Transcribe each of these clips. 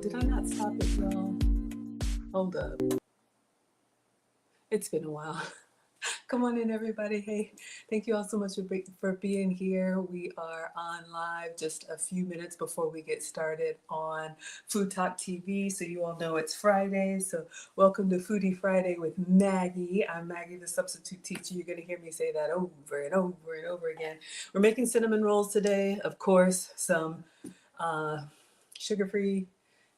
Did I not stop it, y'all? Hold up. It's been a while. Come on in, everybody. Hey, thank you all so much for being here. We are on live just a few minutes before we get started on Food Talk TV. So you all know it's Friday. So welcome to Foodie Friday with Maggie. I'm Maggie, the substitute teacher. You're going to hear me say that over and over and over again. We're making cinnamon rolls today. Of course, some sugar-free,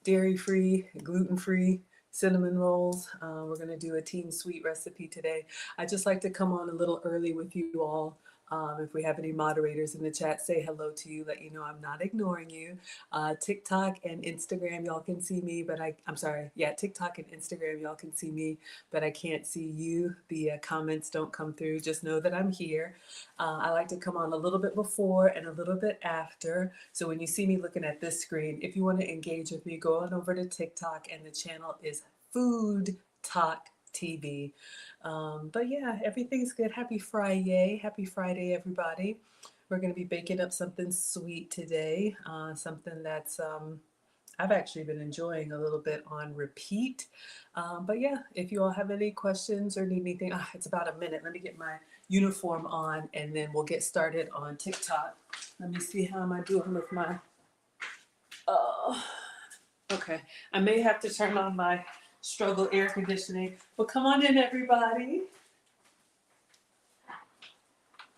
dairy-free, gluten-free cinnamon rolls. We're going to do a teen sweet recipe today. I just like to come on a little early with you all. If we have any moderators in the chat, say hello to you, let you know I'm not ignoring you. TikTok and Instagram, y'all can see me, but I'm sorry. Yeah, TikTok and Instagram, y'all can see me, but I can't see you. The comments don't come through. Just know that I'm here. I like to come on a little bit before and a little bit after. So when you see me looking at this screen, if you want to engage with me, go on over to TikTok, and the channel is Food Talk TV. But yeah, everything's good. Happy Friday. Happy Friday, everybody. We're going to be baking up something sweet today. Something that's I've actually been enjoying a little bit on repeat. But yeah, if you all have any questions or need anything, it's about a minute. Let me get my uniform on and then we'll get started on TikTok. Let me see how am I doing with my, okay. I may have to turn on my struggle air conditioning, but come on in, everybody.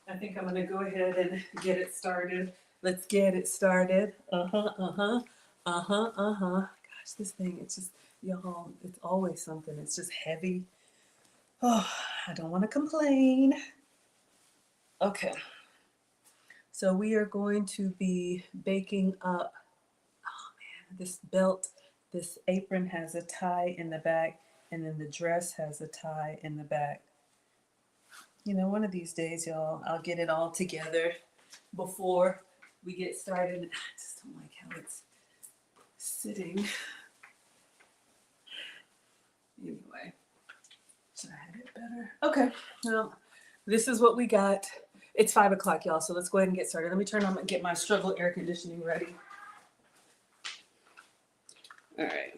I think I'm gonna go ahead and get it started. Let's get it started. Gosh, this thing, it's just, y'all, it's always something. It's just heavy. Oh, I don't want to complain. Okay. So we are going to be baking up, oh man, this belt, this apron has a tie in the back, and then the dress has a tie in the back. You know, one of these days, y'all, I'll get it all together before we get started. I just don't like how it's sitting. Anyway, should I have it better? Okay, well, this is what we got. It's 5 o'clock, y'all, so let's go ahead and get started. Let me turn on and get my struggle air conditioning ready. All right.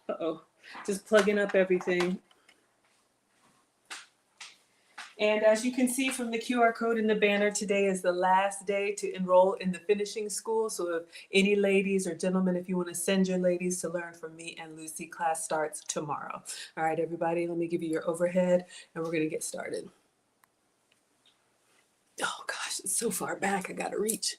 Uh-oh. Just plugging up everything. And as you can see from the QR code in the banner, today is the last day to enroll in the finishing school. So if any ladies or gentlemen, if you want to send your ladies to learn from me and Lucy, class starts tomorrow. All right, everybody, let me give you your overhead and we're going to get started. Oh gosh, it's so far back, I got to reach.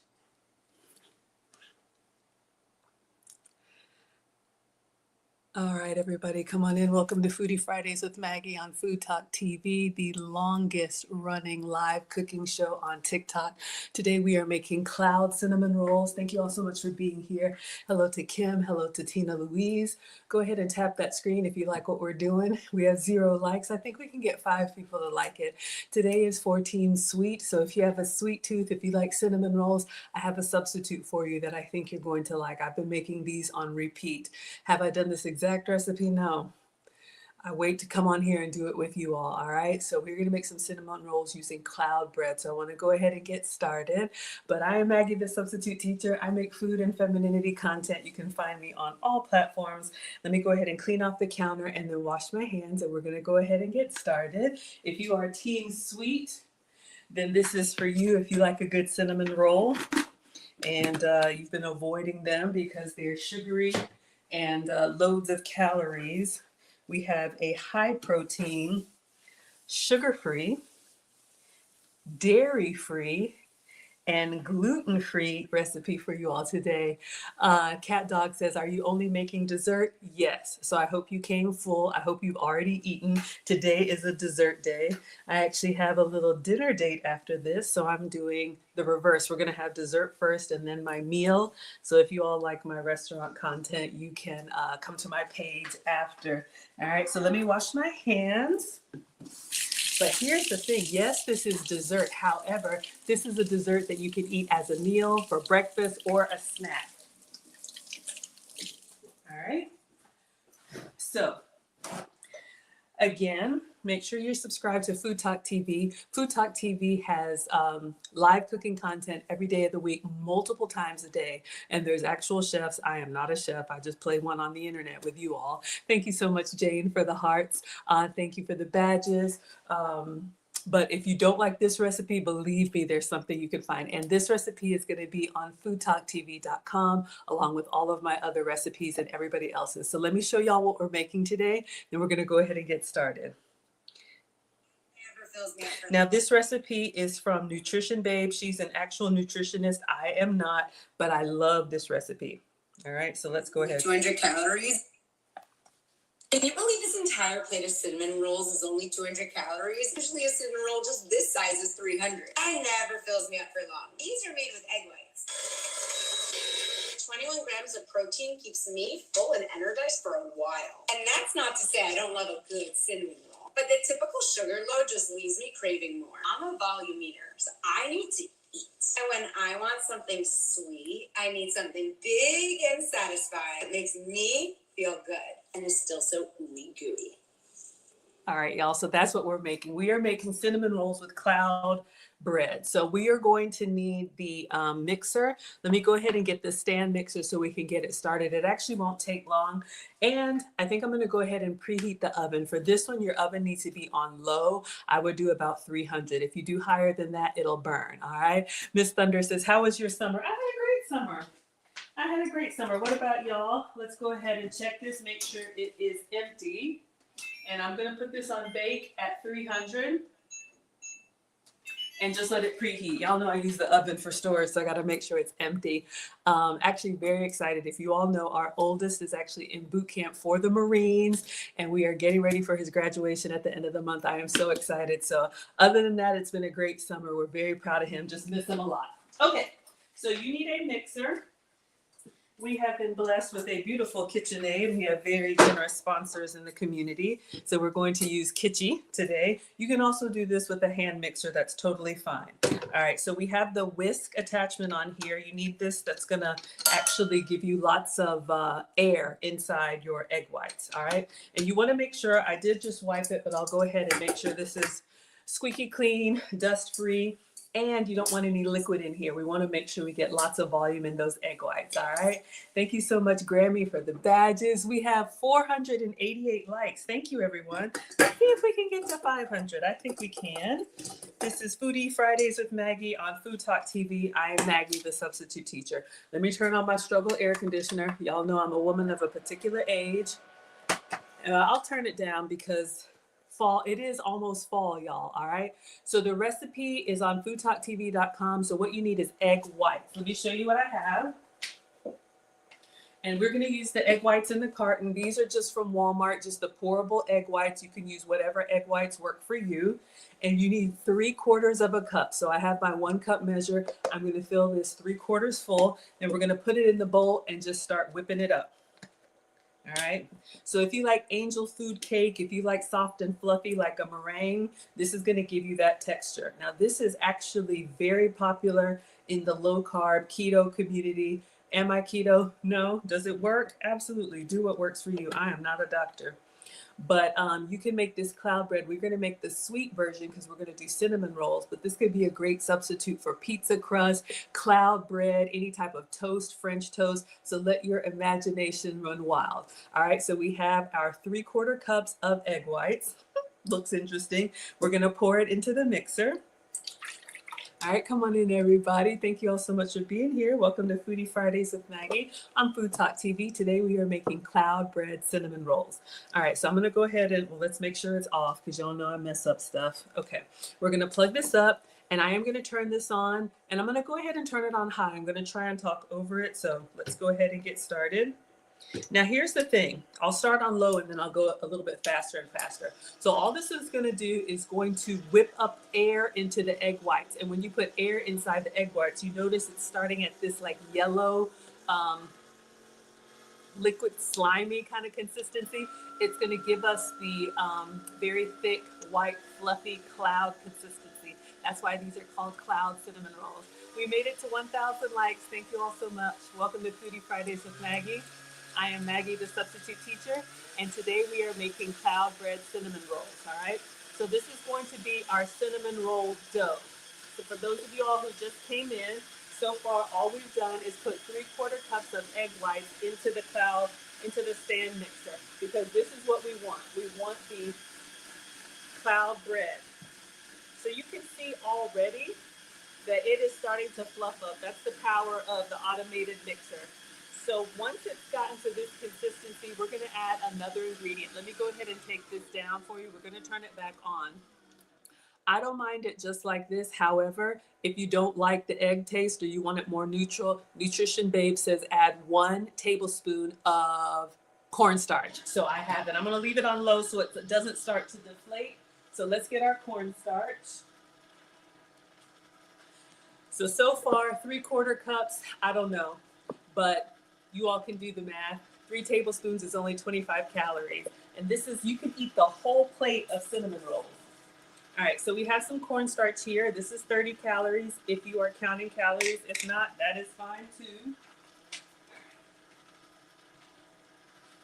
All right, everybody, come on in. Welcome to Foodie Fridays with Maggie on Food Talk TV, the longest running live cooking show on TikTok. Today we are making cloud cinnamon rolls. Thank you all so much for being here. Hello to Kim. Hello to Tina Louise. Go ahead and tap that screen if you like what we're doing. We have 0 likes. I think we can get 5 people to like it. Today is for Team Sweet. So if you have a sweet tooth, if you like cinnamon rolls, I have a substitute for you that I think you're going to like. I've been making these on repeat. Have I done this exact recipe? No. I wait to come on here and do it with you all right? So we're going to make some cinnamon rolls using cloud bread. So I want to go ahead and get started. But I am Maggie, the substitute teacher. I make food and femininity content. You can find me on all platforms. Let me go ahead and clean off the counter and then wash my hands, and we're going to go ahead and get started. If you are Team Sweet, then this is for you if you like a good cinnamon roll and you've been avoiding them because they're sugary and loads of calories. We have a high protein, sugar-free, dairy-free, and gluten-free recipe for you all today. Cat Dog says, are you only making dessert? Yes. So I hope you came full. I hope you've already eaten. Today is a dessert day. I actually have a little dinner date after this, so I'm doing the reverse. We're going to have dessert first and then my meal. So if you all like my restaurant content, you can come to my page after. All right, so let me wash my hands. But here's the thing. Yes, this is dessert. However, this is a dessert that you can eat as a meal, for breakfast, or a snack. All right. So, again, make sure you're subscribed to Food Talk TV. Food Talk TV has live cooking content every day of the week, multiple times a day. And there's actual chefs. I am not a chef. I just play one on the internet with you all. Thank you so much, Jane, for the hearts. Thank you for the badges. But if you don't like this recipe, believe me, there's something you can find. And this recipe is going to be on foodtalktv.com, along with all of my other recipes and everybody else's. So let me show y'all what we're making today. Then we're going to go ahead and get started. Now, this recipe is from Nutrition Babe. She's an actual nutritionist. I am not, but I love this recipe. All right, so let's go ahead. 200 calories. Can you believe this entire plate of cinnamon rolls is only 200 calories? Usually a cinnamon roll just this size is 300. That never fills me up for long. These are made with egg whites. 21 grams of protein keeps me full and energized for a while. And that's not to say I don't love a good cinnamon roll, but the typical sugar load just leaves me craving more. I'm a volume eater, so I need to eat. And when I want something sweet, I need something big and satisfying that makes me feel good and is still so ooey gooey. All right, y'all, so that's what we're making. We are making cinnamon rolls with cloud bread. So we are going to need the mixer. Let me go ahead and get the stand mixer so we can get it started. It actually won't take long. And I think I'm going to go ahead and preheat the oven. For this one, your oven needs to be on low. I would do about 300. If you do higher than that, it'll burn. All right. Miss Thunder says, how was your summer? I had a great summer. I had a great summer. What about y'all? Let's go ahead and check this. Make sure it is empty. And I'm going to put this on bake at 300 and just let it preheat. Y'all know I use the oven for storage, so I got to make sure it's empty. Actually, very excited. If you all know, our oldest is actually in boot camp for the Marines, and we are getting ready for his graduation at the end of the month. I am so excited. So other than that, it's been a great summer. We're very proud of him. Just miss him a lot. Okay, so you need a mixer. We have been blessed with a beautiful KitchenAid. We have very generous sponsors in the community. So we're going to use Kitchi today. You can also do this with a hand mixer. That's totally fine. All right, so we have the whisk attachment on here. You need this. That's going to actually give you lots of air inside your egg whites. All right, and you want to make sure, I did just wipe it, but I'll go ahead and make sure this is squeaky clean, dust free. And you don't want any liquid in here. We want to make sure we get lots of volume in those egg whites, all right? Thank you so much, Grammy, for the badges. We have 488 likes. Thank you, everyone. Let's see if we can get to 500. I think we can. This is Foodie Fridays with Maggie on Food Talk TV. I am Maggie, the substitute teacher. Let me turn on my struggle air conditioner. Y'all know I'm a woman of a particular age. I'll turn it down because fall, it is almost fall, y'all. All right. So the recipe is on foodtalktv.com. So what you need is egg whites. Let me show you what I have. And we're going to use the egg whites in the carton. These are just from Walmart, just the pourable egg whites. You can use whatever egg whites work for you. And you need 3/4 of a cup. So I have my 1 cup measure. I'm going to fill this 3/4 full. Then we're going to put it in the bowl and just start whipping it up. All right. So if you like angel food cake, if you like soft and fluffy like a meringue, this is going to give you that texture. Now, this is actually very popular in the low carb keto community. Am I keto? No. Does it work? Absolutely. Do what works for you. I am not a doctor. But you can make this cloud bread. We're going to make the sweet version because we're going to do cinnamon rolls, but this could be a great substitute for pizza crust, cloud bread, any type of toast, French toast. So let your imagination run wild. All right, so we have our 3/4 cups of egg whites. Looks interesting. We're going to pour it into the mixer. All right, come on in, everybody. Thank you all so much for being here. Welcome to Foodie Fridays with Maggie on Food Talk TV. Today we are making cloud bread cinnamon rolls. All right, so I'm going to go ahead and let's make sure it's off because y'all know I mess up stuff. Okay, we're going to plug this up and I am going to turn this on and I'm going to go ahead and turn it on high. I'm going to try and talk over it. So let's go ahead and get started. Now, here's the thing. I'll start on low and then I'll go a little bit faster and faster. So all this is going to do is going to whip up air into the egg whites. And when you put air inside the egg whites, you notice it's starting at this like yellow, liquid, slimy kind of consistency. It's going to give us the very thick, white, fluffy cloud consistency. That's why these are called cloud cinnamon rolls. We made it to 1,000 likes. Thank you all so much. Welcome to Foodie Fridays with Maggie. I am Maggie, the substitute teacher, and today we are making cloud bread cinnamon rolls, all right? So this is going to be our cinnamon roll dough. So for those of you all who just came in, so far all we've done is put 3/4 cups of egg whites into the stand mixer, because this is what we want. We want the cloud bread. So you can see already that it is starting to fluff up. That's the power of the automated mixer. So once it's gotten to this consistency, we're gonna add another ingredient. Let me go ahead and take this down for you. We're gonna turn it back on. I don't mind it just like this. However, if you don't like the egg taste or you want it more neutral, Nutrition Babe says add 1 tablespoon of cornstarch. So I have it. I'm gonna leave it on low so it doesn't start to deflate. So let's get our cornstarch. So far, 3/4 cups, I don't know, but you all can do the math. 3 tablespoons is only 25 calories. And this is, you can eat the whole plate of cinnamon rolls. All right, so we have some cornstarch here. This is 30 calories if you are counting calories. If not, that is fine too.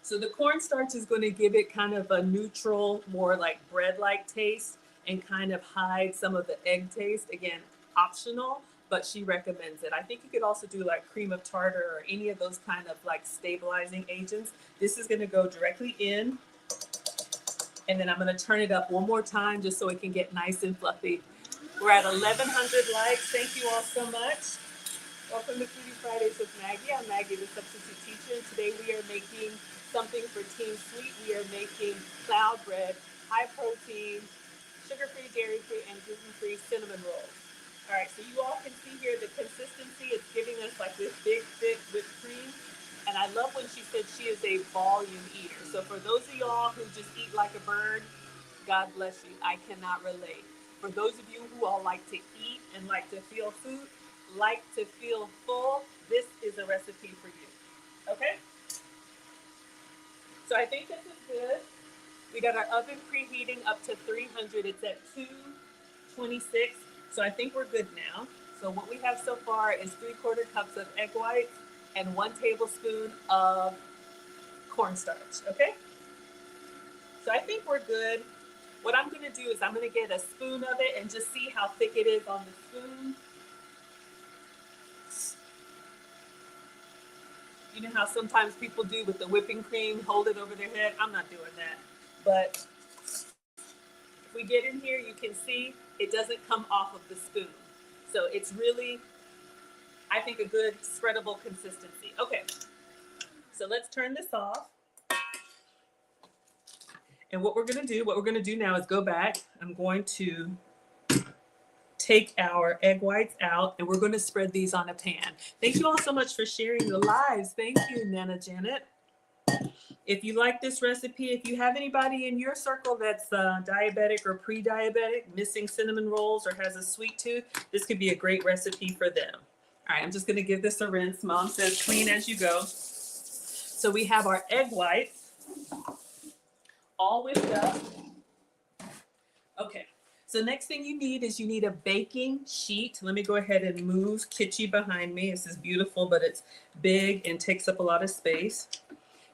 So the cornstarch is going to give it kind of a neutral, more like bread-like taste and kind of hide some of the egg taste. Again, optional, but she recommends it. I think you could also do like cream of tartar or any of those kind of like stabilizing agents. This is going to go directly in. And then I'm going to turn it up one more time just so it can get nice and fluffy. We're at 1,100 likes. Thank you all so much. Welcome to Foodie Fridays with Maggie. I'm Maggie, the substitute teacher. And today we are making something for Team Sweet. We are making cloud bread, high protein, sugar-free, dairy-free, and gluten-free cinnamon rolls. All right, so you all can see here the consistency. It's giving us like this big, thick whipped cream. And I love when she said she is a volume eater. So for those of y'all who just eat like a bird, God bless you. I cannot relate. For those of you who all like to eat and like to feel food, like to feel full, this is a recipe for you. Okay? So I think this is good. We got our oven preheating up to 300. It's at 226. So I think we're good now. So what we have so far is 3/4 cups of egg whites and 1 tablespoon of cornstarch, okay? So I think we're good. What I'm gonna do is I'm gonna get a spoon of it and just see how thick it is on the spoon. You know how sometimes people do with the whipping cream, hold it over their head? I'm not doing that. But if we get in here, you can see it doesn't come off of the spoon. So it's really, I think, a good spreadable consistency. Okay, so let's turn this off. And what we're gonna do now is go back. I'm going to take our egg whites out and we're gonna spread these on a pan. Thank you all so much for sharing the lives. Thank you, Nana Janet. If you like this recipe, if you have anybody in your circle that's diabetic or pre-diabetic, missing cinnamon rolls or has a sweet tooth, this could be a great recipe for them. All right, I'm just gonna give this a rinse. Mom says clean as you go. So we have our egg whites all whipped up. Okay, so next thing you need is you need a baking sheet. Let me go ahead and move Kitschy behind me. This is beautiful, but it's big and takes up a lot of space.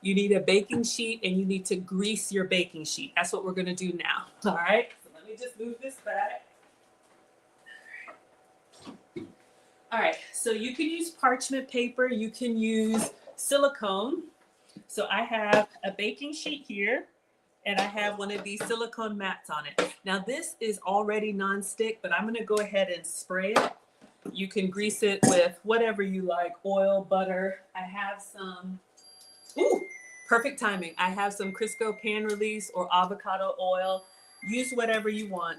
You need a baking sheet and you need to grease your baking sheet. That's what we're gonna do now. All right, so let me just move this back. All right, so you can use parchment paper, you can use silicone. So I have a baking sheet here and I have one of these silicone mats on it. Now this is already non-stick, but I'm gonna go ahead and spray it. You can grease it with whatever you like, oil, butter. I have some, ooh, perfect timing. I have some Crisco pan release or avocado oil. Use whatever you want.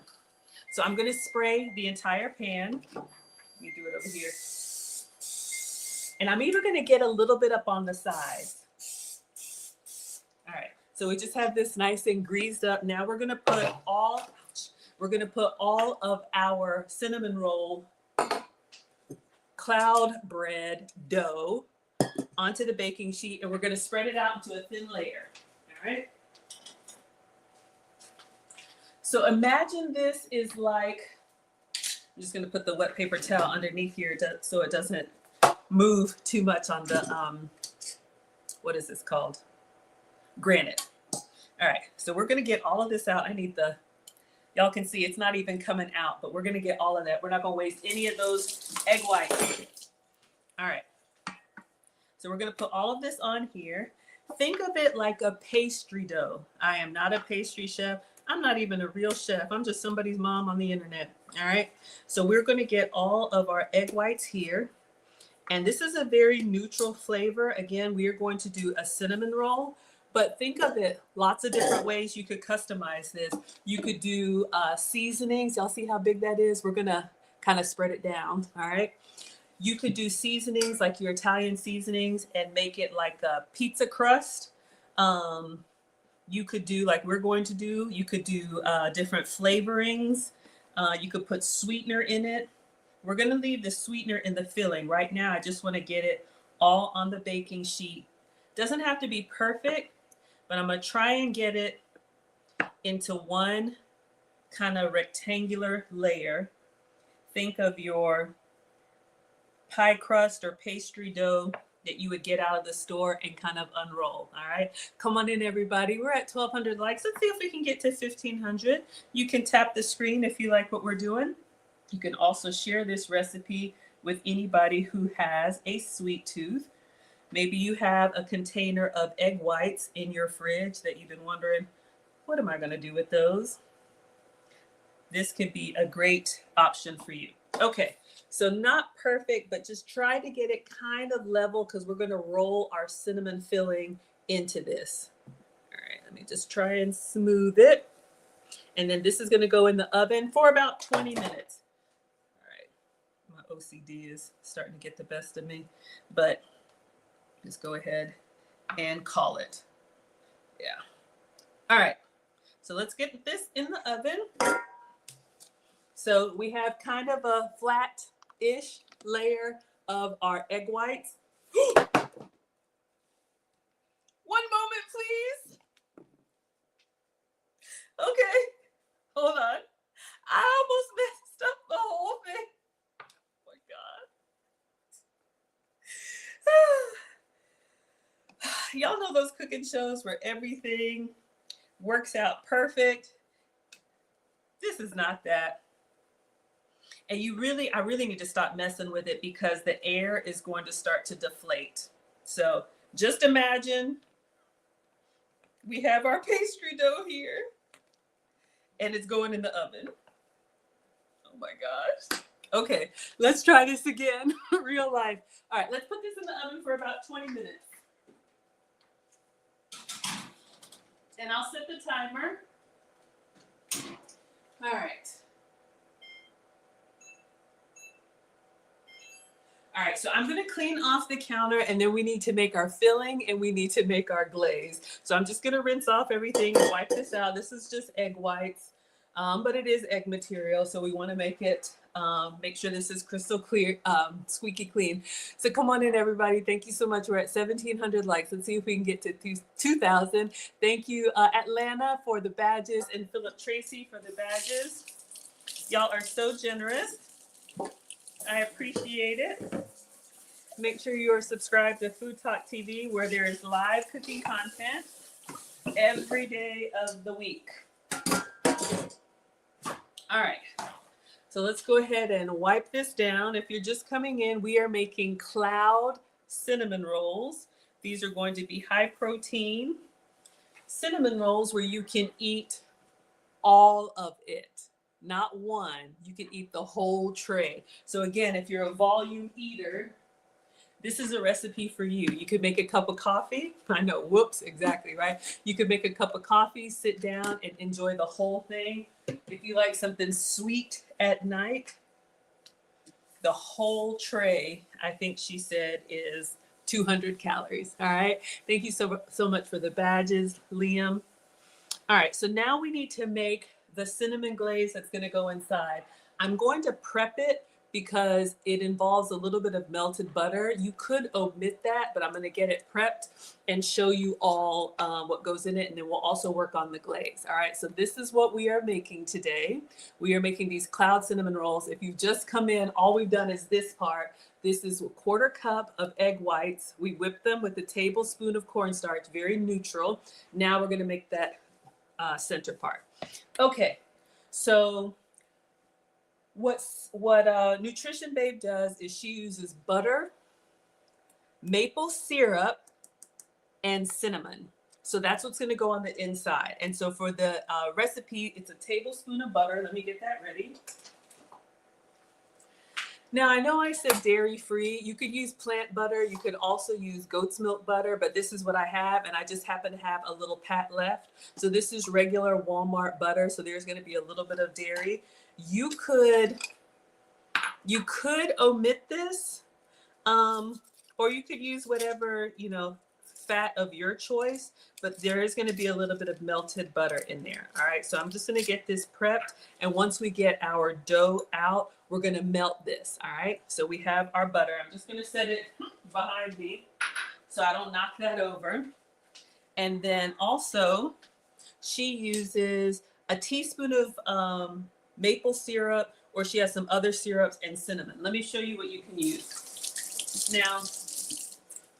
So I'm gonna spray the entire pan. Let me do it over here. And I'm even gonna get a little bit up on the sides. All right, so we just have this nice and greased up. Now we're gonna put all of our cinnamon roll cloud bread dough onto the baking sheet and we're gonna spread it out into a thin layer, all right? So imagine this is like, I'm just gonna put the wet paper towel underneath here so it doesn't move too much on the, what is this called? Granite. All right, so we're gonna get all of this out. I need the, Y'all can see it's not even coming out, but we're gonna get all of that. We're not gonna waste any of those egg whites. All right. So we're gonna put all of this on here. Think of it like a pastry dough. I am not a pastry chef. I'm not even a real chef. I'm just somebody's mom on the internet. All right. So we're gonna get all of our egg whites here. And this is a very neutral flavor. Again, we are going to do a cinnamon roll, but think of it lots of different ways you could customize this. You could do seasonings. Y'all see how big that is? We're gonna kind of spread it down, all right? You could do seasonings like your Italian seasonings and make it like a pizza crust. You could do like we're going to do, you could do different flavorings. You could put sweetener in it. We're going to leave the sweetener in the filling. Right now, I just want to get it all on the baking sheet. Doesn't have to be perfect, but I'm going to try and get it into one kind of rectangular layer. Think of your pie crust or pastry dough that you would get out of the store and kind of unroll. All right. Come on in, everybody. We're at 1,200 likes. Let's see if we can get to 1,500. You can tap the screen if you like what we're doing. You can also share this recipe with anybody who has a sweet tooth. Maybe you have a container of egg whites in your fridge that you've been wondering, what am I going to do with those? This could be a great option for you. Okay, so not perfect, but just try to get it kind of level because we're going to roll our cinnamon filling into this. All right, let me just try and smooth it. And then this is going to go in the oven for about 20 minutes. OCD is starting to get the best of me, but just go ahead and call it. Yeah. All right. So let's get this in the oven. So we have kind of a flat-ish layer of our egg whites. One moment, please. Okay. Hold on. I almost messed up the whole thing. Y'all know those cooking shows where everything works out perfect. This is not that. And I really need to stop messing with it because the air is going to start to deflate. So just imagine we have our pastry dough here and it's going in the oven. Oh my gosh. Okay, let's try this again. Real life. All right, let's put this in the oven for about 20 minutes. And I'll set the timer. All right. All right, so I'm going to clean off the counter and then we need to make our filling and we need to make our glaze. So I'm just going to rinse off everything and wipe this out. This is just egg whites, but it is egg material. So we want to make it, make sure this is crystal clear, squeaky clean. So come on in, everybody. Thank you so much. We're at 1,700 likes. Let's see if we can get to 2,000. Thank you, Atlanta, for the badges and Philip Tracy for the badges. Y'all are so generous. I appreciate it. Make sure you are subscribed to Food Talk TV, where there is live cooking content every day of the week. All right. So let's go ahead and wipe this down. If you're just coming in, we are making cloud cinnamon rolls. These are going to be high protein cinnamon rolls where you can eat all of it. Not one, you can eat the whole tray. So again, if you're a volume eater, this is a recipe for you. You could make a cup of coffee. I know, whoops, exactly, right? You could make a cup of coffee, sit down and enjoy the whole thing. If you like something sweet at night, the whole tray, I think she said, is 200 calories, all right? Thank you so much for the badges, Liam. All right, so now we need to make the cinnamon glaze that's going to go inside. I'm going to prep it because it involves a little bit of melted butter. You could omit that, but I'm going to get it prepped and show you all what goes in it, and then we'll also work on the glaze. All right, so this is what we are making today. We are making these cloud cinnamon rolls. If you've just come in, all we've done is this part. This is a 1/4 cup of egg whites. We whipped them with a tablespoon of cornstarch, very neutral. Now we're going to make that center part. Okay, So what Nutrition Babe does is she uses butter, maple syrup, and cinnamon. So that's what's going to go on the inside. And so for the recipe, it's a tablespoon of butter. Let me get that ready. Now, I know I said dairy-free. You could use plant butter. You could also use goat's milk butter, but this is what I have, and I just happen to have a little pat left. So this is regular Walmart butter, so there's going to be a little bit of dairy. You could omit this, or you could use whatever, fat of your choice, but there is going to be a little bit of melted butter in there. All right, so I'm just going to get this prepped, and once we get our dough out, we're going to melt this. All right, so we have our butter. I'm just going to set it behind me so I don't knock that over. And then also, she uses a teaspoon of maple syrup, or she has some other syrups, and cinnamon. Let me show you what you can use. Now,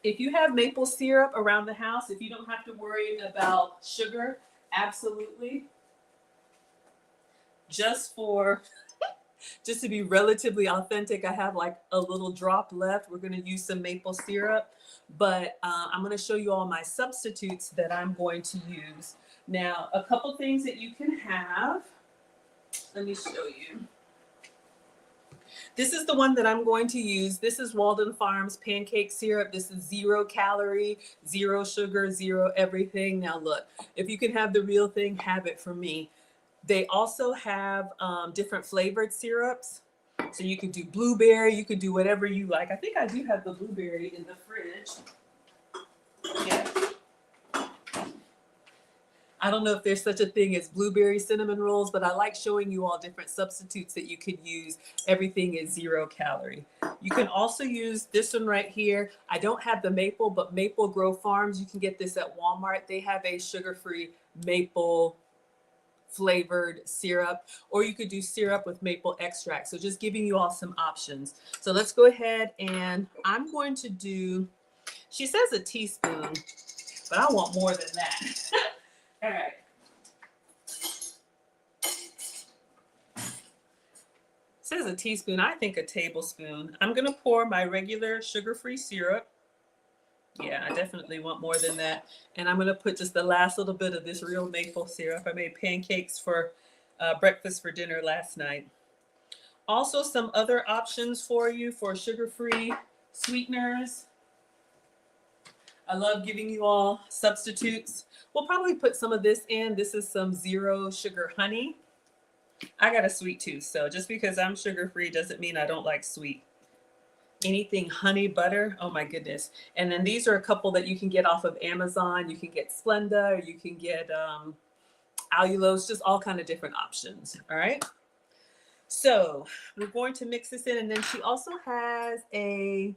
if you have maple syrup around the house, if you don't have to worry about sugar, absolutely. Just to be relatively authentic, I have like a little drop left. We're going to use some maple syrup, but I'm going to show you all my substitutes that I'm going to use. Now, a couple things that you can have. Let me show you. This is the one that I'm going to use. This is Walden Farms pancake syrup. This is 0 calorie, 0 sugar, 0 everything. Now look, if you can have the real thing, have it for me. They also have different flavored syrups. So you could do blueberry, you could do whatever you like. I think I do have the blueberry in the fridge. Yeah. I don't know if there's such a thing as blueberry cinnamon rolls, but I like showing you all different substitutes that you could use. Everything is 0 calorie. You can also use this one right here. I don't have the maple, but Maple Grow Farms, you can get this at Walmart. They have a sugar-free maple flavored syrup, or you could do syrup with maple extract. So just giving you all some options. So let's go ahead, and I'm going to do, she says a teaspoon, but I want more than that. All right. It says a teaspoon. I think a tablespoon. I'm going to pour my regular sugar-free syrup. Yeah, I definitely want more than that. And I'm going to put just the last little bit of this real maple syrup. I made pancakes for breakfast for dinner last night. Also, some other options for you for sugar-free sweeteners. I love giving you all substitutes. We'll probably put some of this in. This is some 0 sugar honey. I got a sweet tooth, so just because I'm sugar-free doesn't mean I don't like sweet. Anything honey butter, oh my goodness. And then these are a couple that you can get off of Amazon. You can get Splenda, or you can get allulose, just all kind of different options, all right? So we're going to mix this in, and then she also has a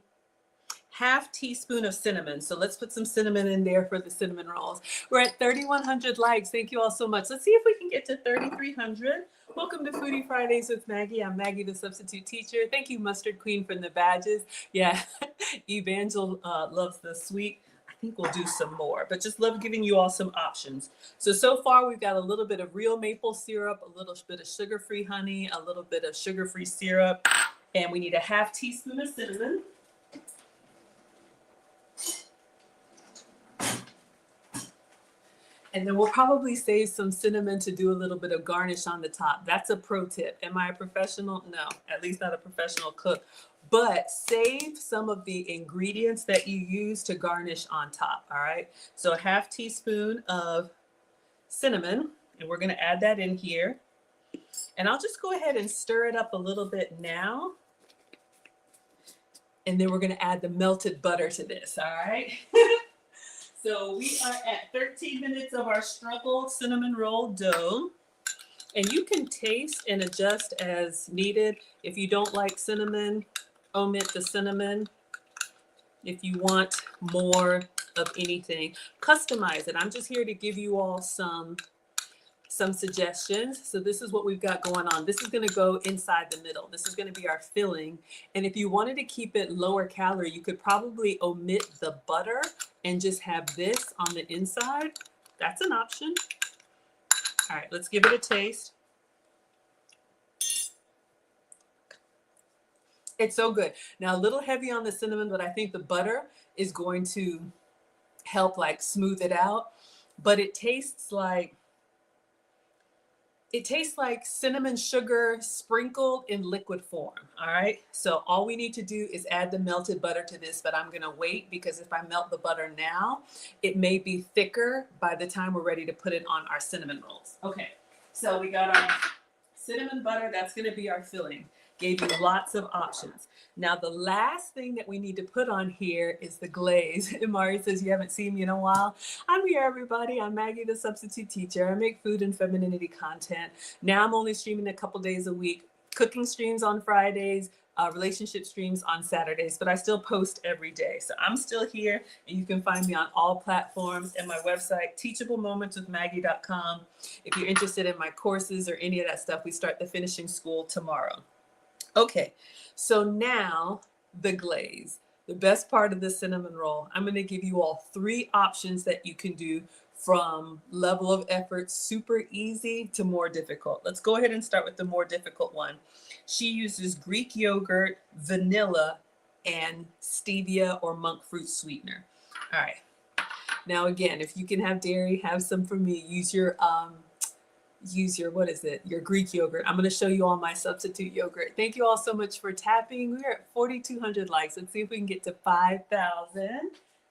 ½ teaspoon of cinnamon. So let's put some cinnamon in there for the cinnamon rolls. We're at 3,100 likes. Thank you all so much. Let's see if we can get to 3,300. Welcome to Foodie Fridays with Maggie. I'm Maggie, the substitute teacher. Thank you, Mustard Queen, for the badges. Yeah, Evangel loves the sweet. I think we'll do some more, but just love giving you all some options. So far we've got a little bit of real maple syrup, a little bit of sugar-free honey, a little bit of sugar-free syrup, and we need a ½ teaspoon of cinnamon. And then we'll probably save some cinnamon to do a little bit of garnish on the top. That's a pro tip. Am I a professional? No, at least not a professional cook. But save some of the ingredients that you use to garnish on top, all right? So a ½ teaspoon of cinnamon, and we're gonna add that in here. And I'll just go ahead and stir it up a little bit now. And then we're gonna add the melted butter to this, all right? So we are at 13 minutes of our struggle cinnamon roll dough. And you can taste and adjust as needed. If you don't like cinnamon, omit the cinnamon. If you want more of anything, customize it. I'm just here to give you all some suggestions. So this is what we've got going on. This is going to go inside the middle. This is going to be our filling. And if you wanted to keep it lower calorie, you could probably omit the butter and just have this on the inside. That's an option. All right, let's give it a taste. It's so good. Now, a little heavy on the cinnamon, but I think the butter is going to help like smooth it out. But it tastes like cinnamon sugar sprinkled in liquid form. All right. So all we need to do is add the melted butter to this, but I'm going to wait because if I melt the butter now, it may be thicker by the time we're ready to put it on our cinnamon rolls. Okay. So we got our cinnamon butter. That's going to be our filling. Gave you lots of options. Now, the last thing that we need to put on here is the glaze. And Mari says, you haven't seen me in a while. I'm here, everybody. I'm Maggie, the substitute teacher. I make food and femininity content. Now I'm only streaming a couple days a week, cooking streams on Fridays, relationship streams on Saturdays, but I still post every day. So I'm still here, and you can find me on all platforms and my website, teachablemomentswithmaggie.com. If you're interested in my courses or any of that stuff, we start the finishing school tomorrow. Okay, so now the glaze, the best part of the cinnamon roll. I'm going to give you all 3 options that you can do from level of effort, super easy to more difficult. Let's go ahead and start with the more difficult one. She uses Greek yogurt, vanilla, and stevia or monk fruit sweetener. All right. Now, again, if you can have dairy, have some for me. Use your your Greek yogurt. I'm going to show you all my substitute yogurt. Thank you all so much for tapping. We're at 4,200 likes. Let's see if we can get to 5,000.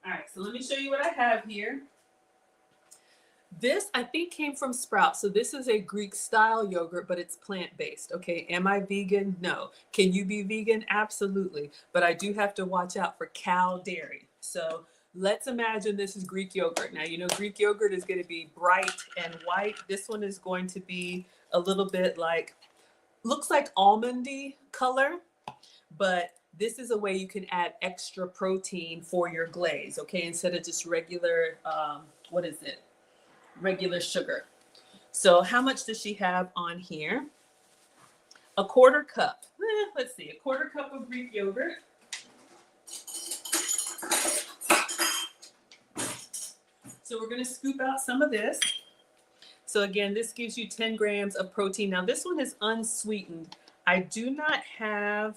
All right, so let me show you what I have here. This, I think, came from Sprouts. So this is a Greek style yogurt, but it's plant-based. Okay, am I vegan? No. Can you be vegan? Absolutely. But I do have to watch out for cow dairy. So let's imagine this is Greek yogurt. Now, you know, Greek yogurt is going to be bright and white. This one is going to be a little bit like, looks like almondy color, but this is a way you can add extra protein for your glaze, okay? Instead of just regular, regular sugar. So how much does she have on here? A quarter cup. Let's see, a quarter cup of Greek yogurt. So we're going to scoop out some of this. So again, this gives you 10 grams of protein. Now this one is unsweetened. I do not have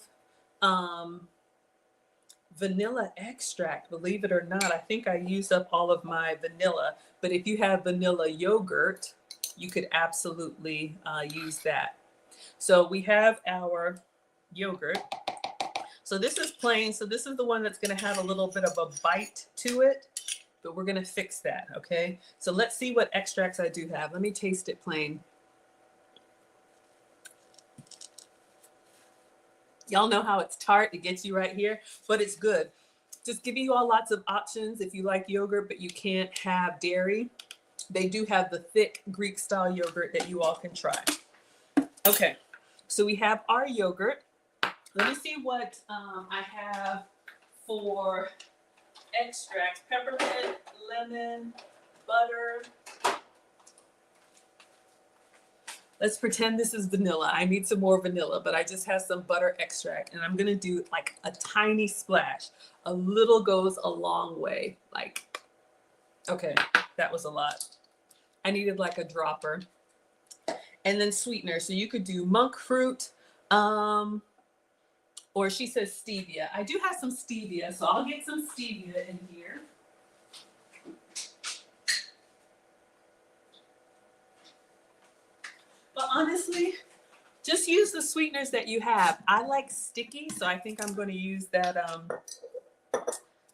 vanilla extract, believe it or not. I think I used up all of my vanilla, but if you have vanilla yogurt, you could absolutely use that. So we have our yogurt. So this is plain. So this is the one that's going to have a little bit of a bite to it. But we're going to fix that, okay? So let's see what extracts I do have. Let me taste it plain. Y'all know how it's tart. It gets you right here, but it's good. Just giving you all lots of options if you like yogurt, but you can't have dairy. They do have the thick Greek style yogurt that you all can try. Okay, so we have our yogurt. Let me see what I have for extract: peppermint, lemon, butter. Let's pretend this is vanilla. I need some more vanilla, but I just have some butter extract, and I'm gonna do like a tiny splash. A little goes a long way. Like, okay, that was a lot. I needed like a dropper. And then sweetener. So you could do monk fruit, or she says stevia. I do have some stevia, so I'll get some stevia in here. But honestly, just use the sweeteners that you have. I like sticky, so I think I'm going to use that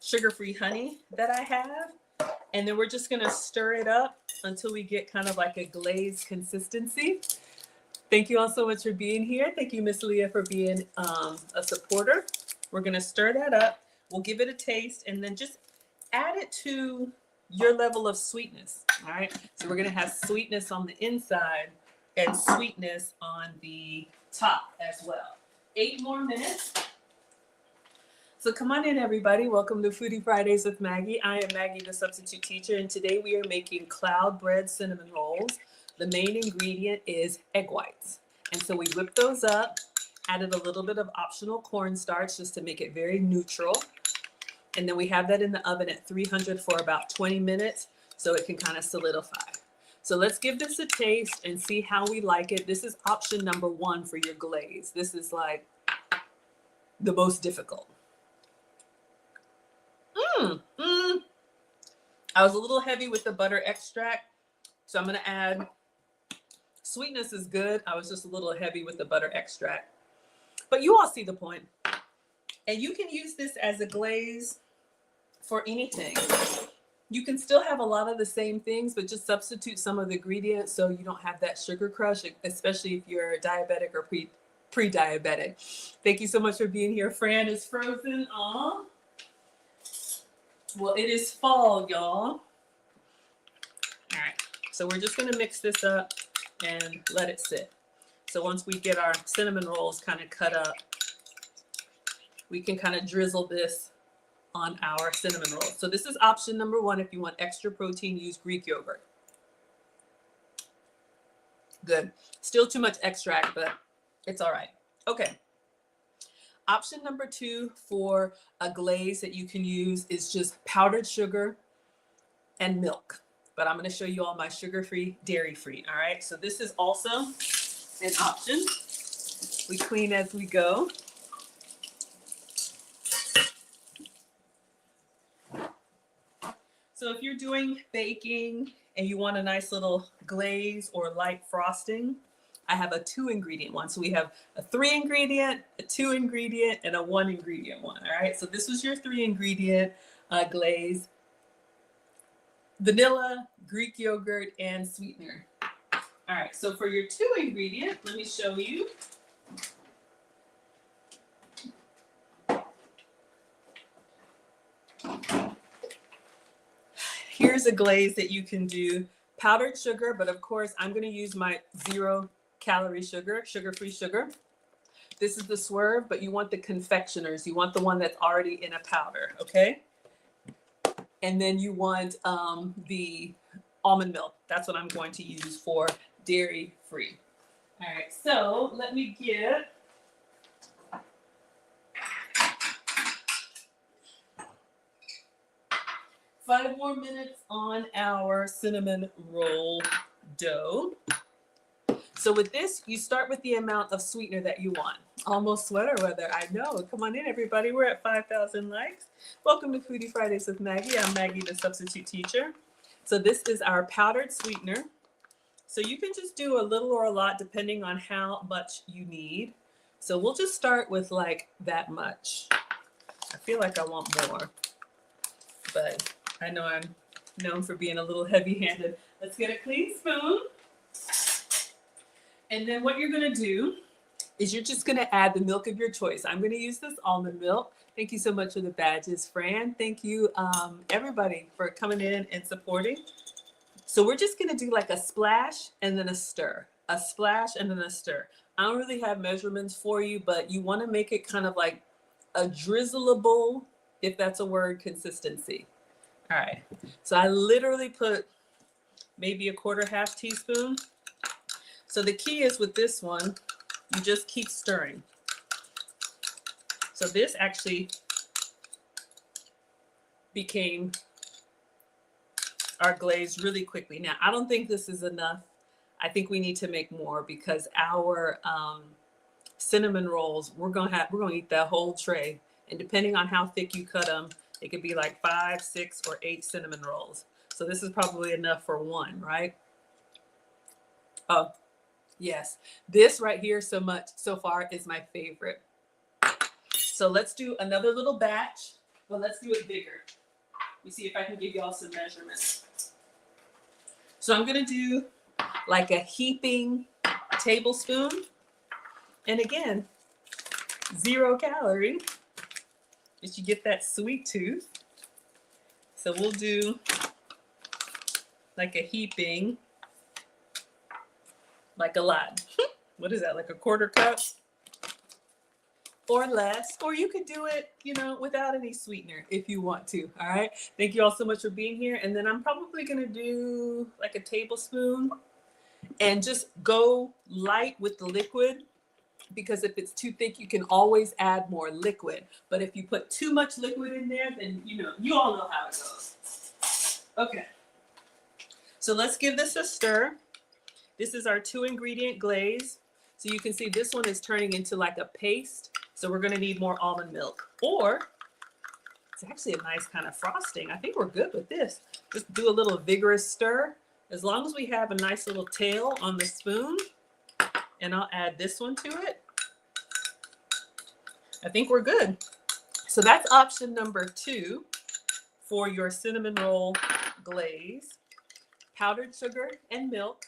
sugar-free honey that I have. And then we're just going to stir it up until we get kind of like a glazed consistency. Thank you all so much for being here. Thank you, Miss Leah, for being a supporter. We're going to stir that up. We'll give it a taste and then just add it to your level of sweetness. All right. So we're going to have sweetness on the inside and sweetness on the top as well. 8 more minutes. So come on in, everybody. Welcome to Foodie Fridays with Maggie. I am Maggie, the substitute teacher, and today we are making cloud bread cinnamon rolls. The main ingredient is egg whites. And so we whipped those up, added a little bit of optional cornstarch just to make it very neutral. And then we have that in the oven at 300 for about 20 minutes so it can kind of solidify. So let's give this a taste and see how we like it. This is option number 1 for your glaze. This is like, the most difficult. I was a little heavy with the butter extract, so I'm gonna add, sweetness is good. I was just a little heavy with the butter extract, but you all see the point. And you can use this as a glaze for anything. You can still have a lot of the same things, but just substitute some of the ingredients so you don't have that sugar crush, especially if you're diabetic or pre-diabetic. Thank you so much for being here. Fran is frozen. Aw. Well, it is fall, y'all. All right, so we're just gonna mix this up and let it sit. So once we get our cinnamon rolls kind of cut up, we can kind of drizzle this on our cinnamon rolls. So this is option number 1. If you want extra protein, use Greek yogurt. Good. Still too much extract, but it's all right. Okay. Option number 2 for a glaze that you can use is just powdered sugar and milk. But I'm going to show you all my sugar-free, dairy-free. All right. So this is also an option. We clean as we go. So if you're doing baking and you want a nice little glaze or light frosting, I have a 2-ingredient one. So we have a 3-ingredient, a 2-ingredient, and a 1-ingredient one. All right. So this was your 3-ingredient glaze: vanilla, Greek yogurt, and sweetener. All right. So for your 2-ingredient, let me show you. Here's a glaze that you can do: powdered sugar, but of course I'm going to use my 0-calorie sugar, sugar-free sugar. This is the Swerve, but you want the confectioners. You want the one that's already in a powder, okay? And then you want the almond milk. That's what I'm going to use for dairy-free. All right, so let me get... Five more minutes on our cinnamon roll dough. So with this, you start with the amount of sweetener that you want. Almost sweater weather, I know. Come on in, everybody. We're at 5,000 likes. Welcome to Foodie Fridays with Maggie. I'm Maggie, the substitute teacher. So this is our powdered sweetener. So you can just do a little or a lot depending on how much you need. So we'll just start with like that much. I feel like I want more, but I know I'm known for being a little heavy-handed. Let's get a clean spoon. And then what you're going to do is you're just going to add the milk of your choice. I'm going to use this almond milk. Thank you so much for the badges, Fran. Thank you, everybody, for coming in and supporting. So we're just going to do like a splash and then a stir. A splash and then a stir. I don't really have measurements for you, but you want to make it kind of like a drizzleable, if that's a word, consistency. All right, so I literally put maybe a 1/4 teaspoon. So the key is with this one, you just keep stirring. So this actually became our glaze really quickly. Now, I don't think this is enough. I think we need to make more because our cinnamon rolls, we're gonna eat that whole tray. And depending on how thick you cut them, it could be like 5, 6, or 8 cinnamon rolls. So this is probably enough for 1, right? Oh, yes. This right here so far is my favorite. So let's do another little batch, but let's do it bigger. Let me see if I can give y'all some measurements. So I'm gonna do like a heaping tablespoon. And again, 0-calorie. Did you get that sweet tooth? So we'll do like a heaping, like a lot. What is that, like a 1/4 cup or less? Or you could do it, you know, without any sweetener if you want to. All right. Thank you all so much for being here. And then I'm probably going to do like a tablespoon and just go light with the liquid. Because if it's too thick, you can always add more liquid. But if you put too much liquid in there, then you all know how it goes. Okay. So let's give this a stir. This is our 2-ingredient glaze. So you can see this one is turning into like a paste. So we're going to need more almond milk, or it's actually a nice kind of frosting. I think we're good with this. Just do a little vigorous stir. As long as we have a nice little tail on the spoon, and I'll add this one to it, I think we're good. So that's option number 2 for your cinnamon roll glaze: powdered sugar and milk,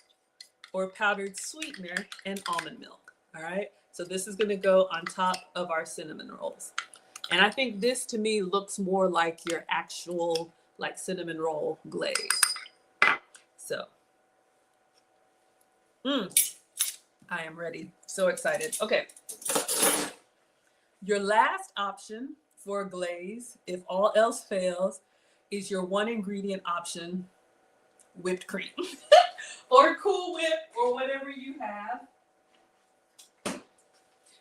or powdered sweetener and almond milk. All right, so this is going to go on top of our cinnamon rolls. And I think this to me looks more like your actual like cinnamon roll glaze. So, I am ready. So excited. Okay. Your last option for a glaze, if all else fails, is your one ingredient option: whipped cream or Cool Whip or whatever you have.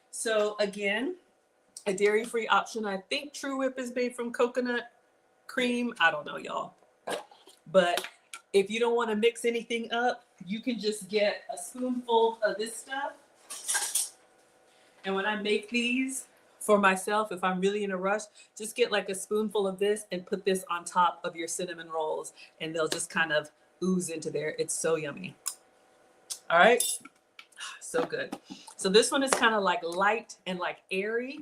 So again, a dairy-free option. I think True Whip is made from coconut cream. I don't know, y'all. But if you don't want to mix anything up, you can just get a spoonful of this stuff. And when I make these for myself, if I'm really in a rush, just get like a spoonful of this and put this on top of your cinnamon rolls, and they'll just kind of ooze into there. It's so yummy. All right. So good. So this one is kind of like light and like airy.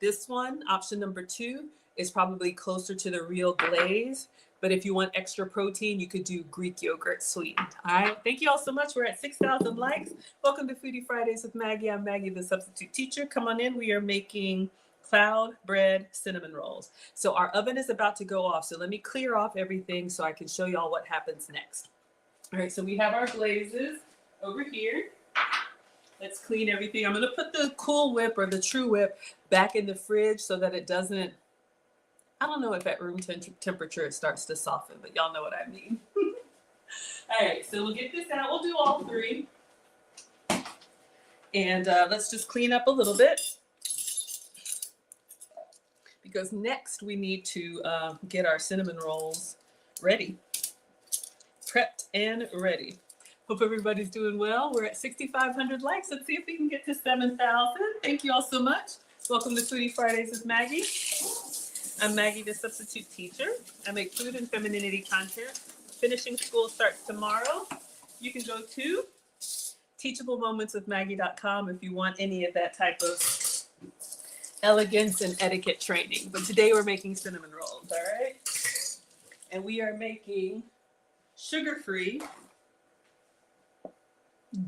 This one, option number 2, is probably closer to the real glaze. But if you want extra protein, you could do Greek yogurt sweetened. All right. Thank you all so much. We're at 6,000 likes. Welcome to Foodie Fridays with Maggie. I'm Maggie, the substitute teacher. Come on in. We are making cloud bread cinnamon rolls. So our oven is about to go off. So let me clear off everything so I can show y'all what happens next. All right. So we have our glazes over here. Let's clean everything. I'm going to put the Cool Whip or the True Whip back in the fridge so that it doesn't, I don't know if at room temperature it starts to soften, but y'all know what I mean. All right, so we'll get this out. We'll do all 3. And let's just clean up a little bit, because next we need to get our cinnamon rolls ready, prepped and ready. Hope everybody's doing well. We're at 6,500 likes. Let's see if we can get to 7,000. Thank you all so much. Welcome to Foodie Fridays with Maggie. I'm Maggie, the substitute teacher. I make food and femininity content. Finishing school starts tomorrow. You can go to teachablemomentswithmaggie.com if you want any of that type of elegance and etiquette training. But today we're making cinnamon rolls, all right? And we are making sugar-free,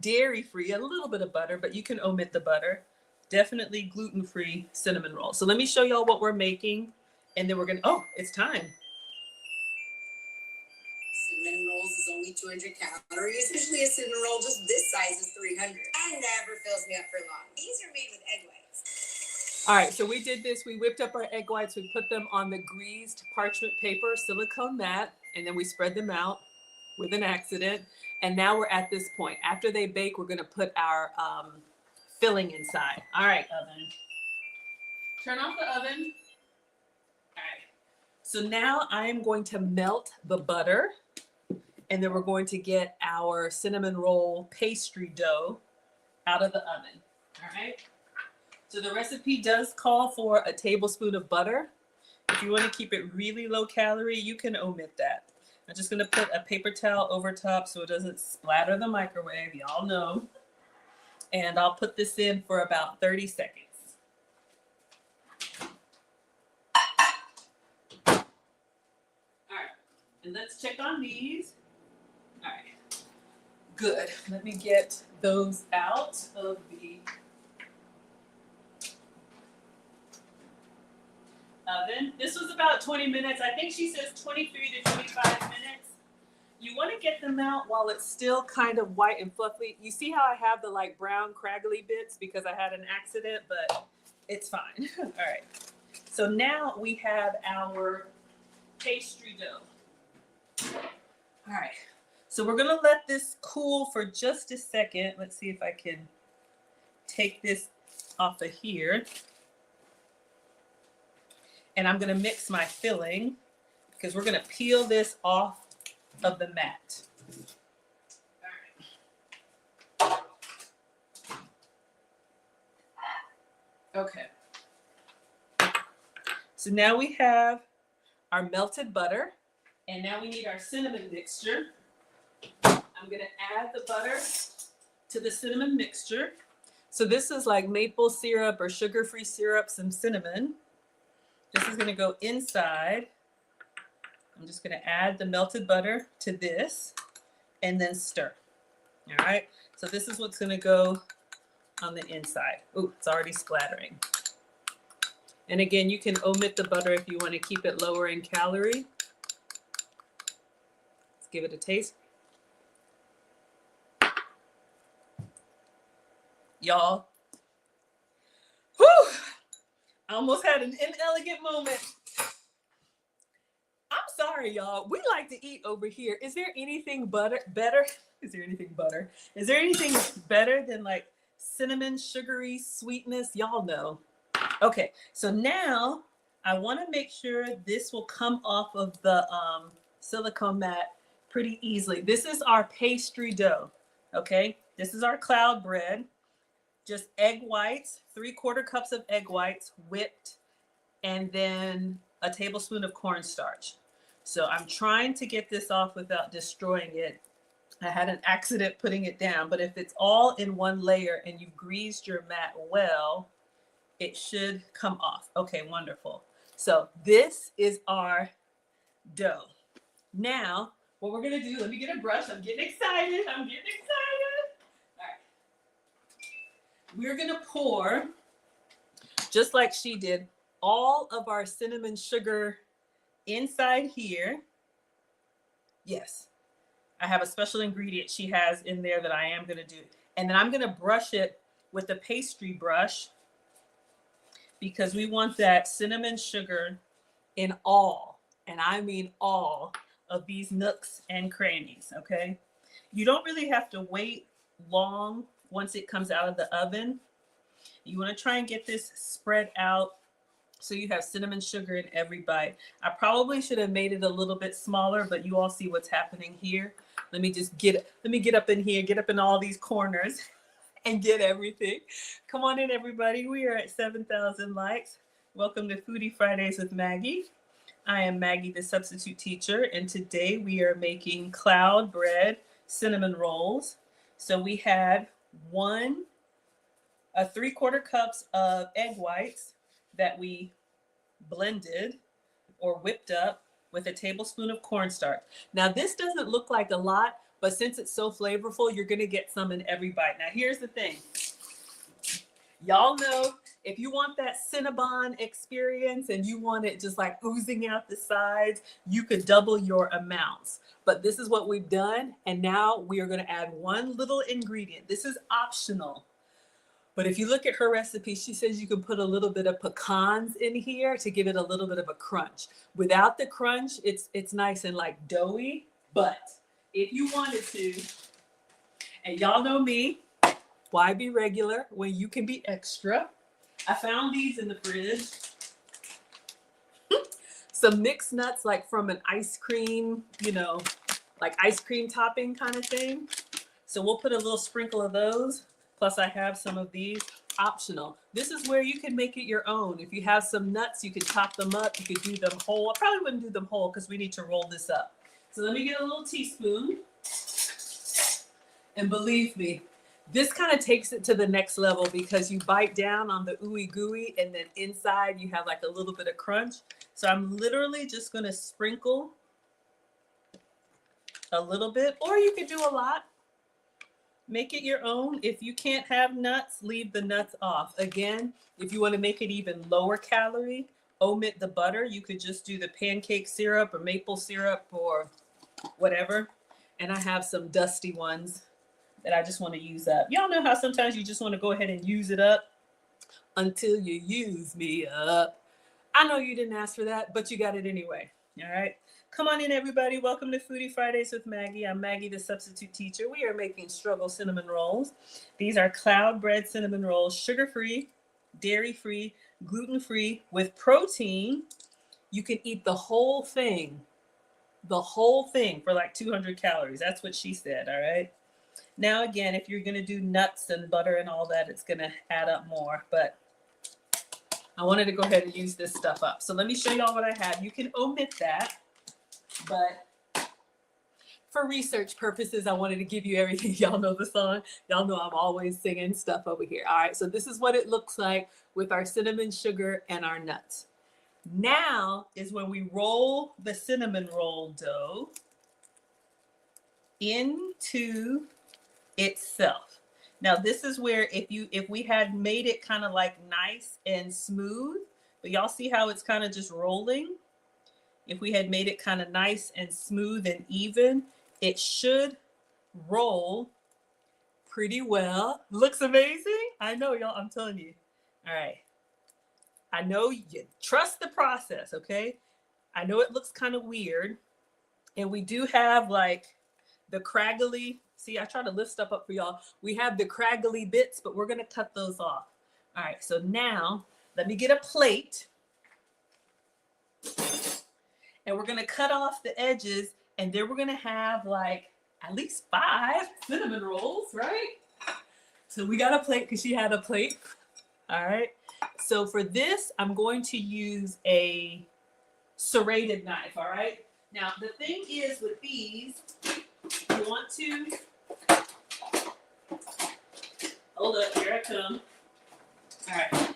dairy-free, a little bit of butter, but you can omit the butter. Definitely gluten-free cinnamon rolls. So let me show y'all what we're making, and then we're gonna, oh, it's time. Cinnamon rolls is only 200 calories. Usually a cinnamon roll just this size is 300. And never fills me up for long. These are made with egg whites. All right, so we did this. We whipped up our egg whites. We put them on the greased parchment paper, silicone mat, and then we spread them out with an accident. And now we're at this point. After they bake, we're gonna put our filling inside. All right, oven. Turn off the oven. All right. So now I am going to melt the butter, and then we're going to get our cinnamon roll pastry dough out of the oven. All right. So the recipe does call for a tablespoon of butter. If you want to keep it really low calorie, you can omit that. I'm just going to put a paper towel over top so it doesn't splatter the microwave. Y'all know. And I'll put this in for about 30 seconds. All right. And let's check on these. All right. Good. Let me get those out of the oven. This was about 20 minutes. I think she says 23 to 25 minutes. You want to get them out while it's still kind of white and fluffy. You see how I have the like brown craggly bits because I had an accident, but it's fine. All right. So now we have our pastry dough. All right. So we're going to let this cool for just a second. Let's see if I can take this off of here. And I'm going to mix my filling because we're going to peel this off of the mat. All right. Okay. So now we have our melted butter, and now we need our cinnamon mixture. I'm gonna add the butter to the cinnamon mixture. So this is like maple syrup or sugar-free syrup, some cinnamon. This is gonna go inside. I'm just gonna add the melted butter to this and then stir. All right, so this is what's gonna go on the inside. Ooh, it's already splattering. And again, you can omit the butter if you wanna keep it lower in calorie. Let's give it a taste. Y'all, whew, I almost had an inelegant moment. I'm sorry, y'all. We like to eat over here. Is there anything better? Is there anything better than like cinnamon, sugary sweetness? Y'all know. Okay, so now I want to make sure this will come off of the silicone mat pretty easily. This is our pastry dough. Okay, this is our cloud bread. Just egg whites, 3/4 cups of egg whites whipped, and then a tablespoon of cornstarch. So I'm trying to get this off without destroying it. I had an accident putting it down, but if it's all in one layer and you greased your mat well, it should come off. Okay, wonderful. So this is our dough. Now, what we're gonna do, let me get a brush. I'm getting excited. All right. We're gonna pour, just like she did, all of our cinnamon sugar inside here. Yes, I have a special ingredient she has in there that I am gonna do. And then I'm gonna brush it with the pastry brush because we want that cinnamon sugar in all, and I mean all, of these nooks and crannies, okay? You don't really have to wait long once it comes out of the oven. You want to try and get this spread out so you have cinnamon sugar in every bite. I probably should have made it a little bit smaller, but you all see what's happening here. Let me get up in here, get up in all these corners and get everything. Come on in, everybody. We are at 7,000 likes. Welcome to Foodie Fridays with Maggie. I am Maggie, the substitute teacher, and today we are making cloud bread cinnamon rolls. So we had 3/4 cups of egg whites that we blended or whipped up with a tablespoon of cornstarch. Now this doesn't look like a lot, but since it's so flavorful, you're gonna get some in every bite. Now here's the thing. Y'all know, if you want that Cinnabon experience and you want it just like oozing out the sides, you could double your amounts. But this is what we've done. And now we are gonna add one little ingredient. This is optional. But if you look at her recipe, she says you can put a little bit of pecans in here to give it a little bit of a crunch. Without the crunch, it's nice and like doughy. But if you wanted to, and y'all know me, why be regular when you can be extra? I found these in the fridge. Some mixed nuts, like from an ice cream, like ice cream topping kind of thing. So we'll put a little sprinkle of those. Plus I have some of these, optional. This is where you can make it your own. If you have some nuts, you could chop them up. You could do them whole. I probably wouldn't do them whole because we need to roll this up. So let me get a little teaspoon. And believe me, this kind of takes it to the next level because you bite down on the ooey gooey and then inside you have like a little bit of crunch. So I'm literally just gonna sprinkle a little bit, or you could do a lot. Make it your own. If you can't have nuts, leave the nuts off. Again, if you want to make it even lower calorie, omit the butter. You could just do the pancake syrup or maple syrup or whatever. And I have some dusty ones that I just want to use up. Y'all know how sometimes you just want to go ahead and use it up until you use me up. I know you didn't ask for that, but you got it anyway. All right. Come on in, everybody. Welcome to Foodie Fridays with Maggie. I'm Maggie, the substitute teacher. We are making struggle cinnamon rolls. These are cloud bread cinnamon rolls, sugar-free, dairy-free, gluten-free, with protein. You can eat the whole thing for like 200 calories. That's what she said, all right? Now, again, if you're going to do nuts and butter and all that, it's going to add up more, but I wanted to go ahead and use this stuff up. So let me show y'all what I have. You can omit that, but for research purposes, I wanted to give you everything. Y'all know the song. Y'all know I'm always singing stuff over here. All right, so this is what it looks like with our cinnamon sugar and our nuts. Now is when we roll the cinnamon roll dough into itself. Now this is where if we had made it kind of like nice and smooth, but y'all see how it's kind of just rolling? If we had made it kind of nice and smooth and even, it should roll pretty well. Looks amazing. I know, y'all, I'm telling you. All right. I know you trust the process, okay? I know it looks kind of weird. And we do have like the craggly, see, I try to lift stuff up for y'all. We have the craggly bits, but we're gonna cut those off. All right, so now let me get a plate. And we're gonna cut off the edges, and then we're gonna have like at least 5 cinnamon rolls, right? So we got a plate because she had a plate. All right. So for this, I'm going to use a serrated knife. All right. Now the thing is with these, you want to hold up. Here I come. All right.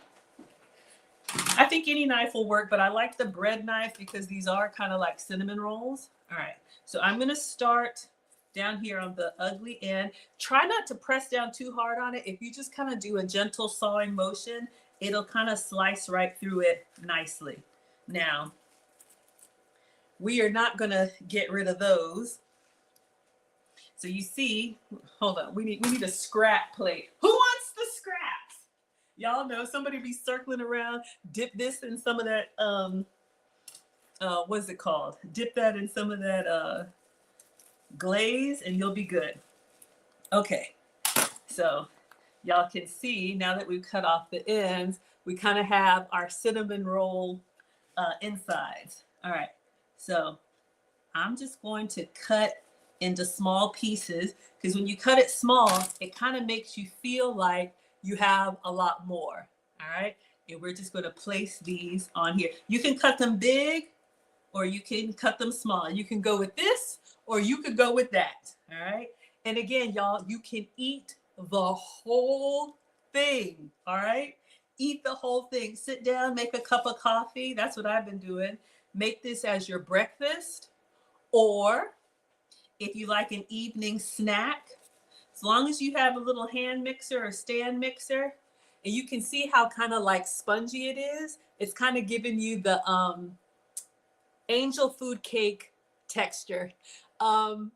I think any knife will work, but I like the bread knife because these are kind of like cinnamon rolls. All right. So I'm going to start down here on the ugly end. Try not to press down too hard on it. If you just kind of do a gentle sawing motion, it'll kind of slice right through it nicely. Now, we are not going to get rid of those. So you see, hold on, we need a scrap plate. Who wants the scraps? Y'all know somebody be circling around, dip this in some of that, what's it called? Dip that in some of that glaze and you'll be good. Okay, so y'all can see now that we've cut off the ends, we kind of have our cinnamon roll insides. All right, so I'm just going to cut into small pieces because when you cut it small, it kind of makes you feel like you have a lot more. All right, and we're just going to place these on here. You can cut them big or you can cut them small. You can go with this or you could go with that. All right, and again, y'all, you can eat the whole thing. All right, eat the whole thing. Sit down, make a cup of coffee. That's what I've been doing. Make this as your breakfast, or if you like an evening snack, as long as you have a little hand mixer or stand mixer, and you can see how kind of like spongy it is. It's kind of giving you the angel food cake texture.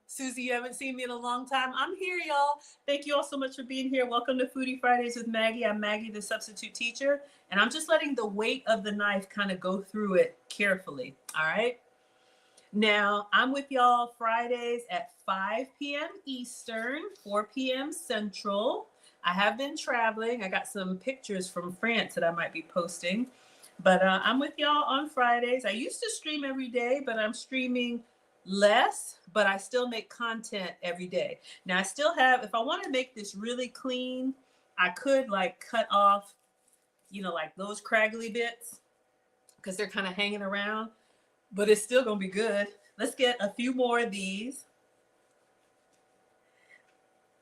Susie, you haven't seen me in a long time. I'm here, y'all. Thank you all so much for being here. Welcome to Foodie Fridays with Maggie. I'm Maggie, the substitute teacher, and I'm just letting the weight of the knife kind of go through it carefully. All right. Now, I'm with y'all Fridays at 5 p.m. Eastern, 4 p.m. Central. I have been traveling. I got some pictures from France that I might be posting. But I'm with y'all on Fridays. I used to stream every day, but I'm streaming less, but I still make content every day. Now, I still have, if I want to make this really clean, I could like cut off, you know, like those craggly bits because they're kind of hanging around. But it's still going to be good. Let's get a few more of these.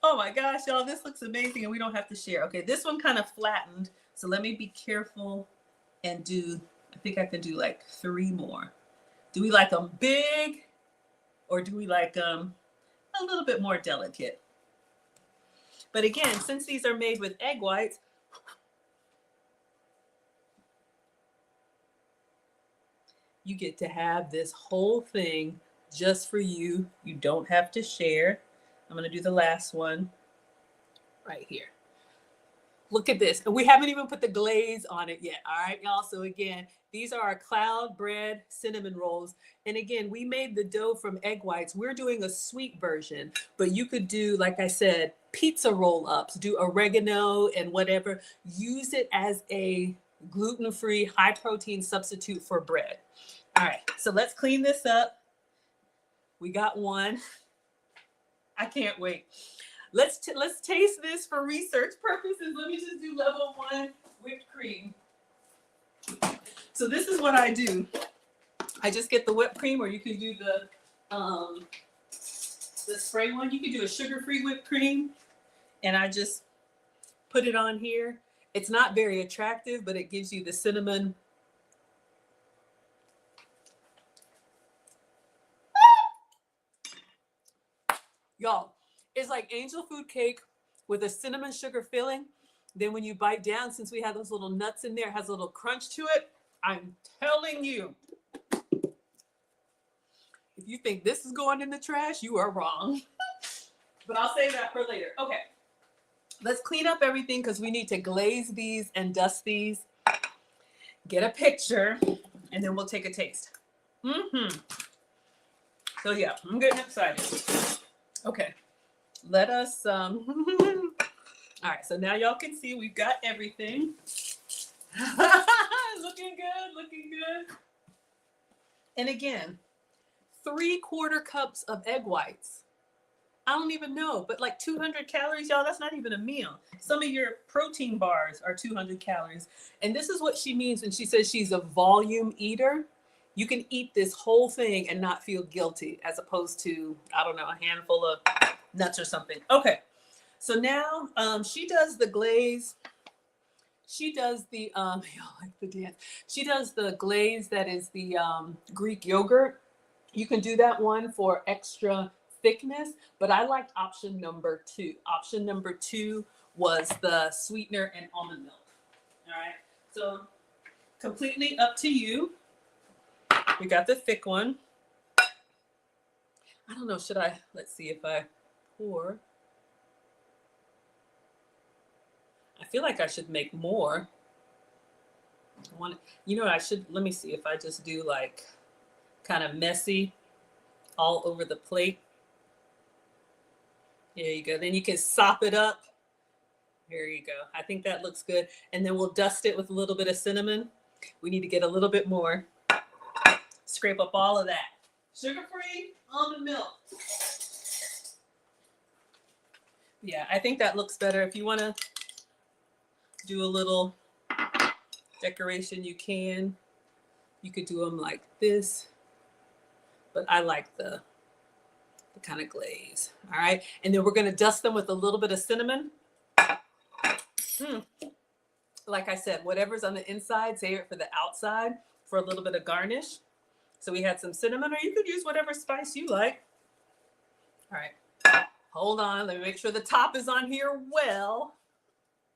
Oh my gosh, y'all, this looks amazing and we don't have to share. Okay, this one kind of flattened. So let me be careful and do, I think I can do like 3 more. Do we like them big or do we like them a little bit more delicate? But again, since these are made with egg whites, you get to have this whole thing just for you. You don't have to share. I'm going to do the last one right here. Look at this. And we haven't even put the glaze on it yet. All right, y'all. So again, these are our cloud bread cinnamon rolls. And again, we made the dough from egg whites. We're doing a sweet version, but you could do, like I said, pizza roll ups, do oregano and whatever. Use it as a gluten-free, high protein substitute for bread. All right, so let's clean this up. We got one. I can't wait. Let's taste this for research purposes. Let me just do level 1 whipped cream. So this is what I do. I just get the whipped cream, or you can do the spray one. You can do a sugar-free whipped cream, and I just put it on here. It's not very attractive, but it gives you the cinnamon. Y'all, it's like angel food cake with a cinnamon sugar filling. Then when you bite down, since we have those little nuts in there, it has a little crunch to it. I'm telling you, if you think this is going in the trash, you are wrong. But I'll save that for later. Okay, let's clean up everything because we need to glaze these and dust these. Get a picture, and then we'll take a taste. So yeah, I'm getting excited. Okay, let us, all right, so now y'all can see we've got everything. Looking good, looking good. And again, 3/4 cups of egg whites. I don't even know, but like 200 calories, y'all, that's not even a meal. Some of your protein bars are 200 calories. And this is what she means when she says she's a volume eater. You can eat this whole thing and not feel guilty, as opposed to, I don't know, a handful of nuts or something. Okay, so now she does the glaze. She does the, y'all like the dance. She does the glaze that is the Greek yogurt. You can do that one for extra thickness, but I liked option number 2. Option number 2 was the sweetener and almond milk. All right, so completely up to you. We got the thick one. I don't know, should I, let's see if I pour. I feel like I should make more. I want, you know, I should, let me see if I just do like kind of messy all over the plate. There you go. Then you can sop it up. Here you go. I think that looks good. And then we'll dust it with a little bit of cinnamon. We need to get a little bit more. Scrape up all of that. Sugar-free almond milk. Yeah, I think that looks better. If you want to do a little decoration, you can. You could do them like this. But I like the kind of glaze. All right. And then we're going to dust them with a little bit of cinnamon. Like I said, whatever's on the inside, save it for the outside for a little bit of garnish. So we had some cinnamon, or you could use whatever spice you like. All right. Hold on. Let me make sure the top is on here well.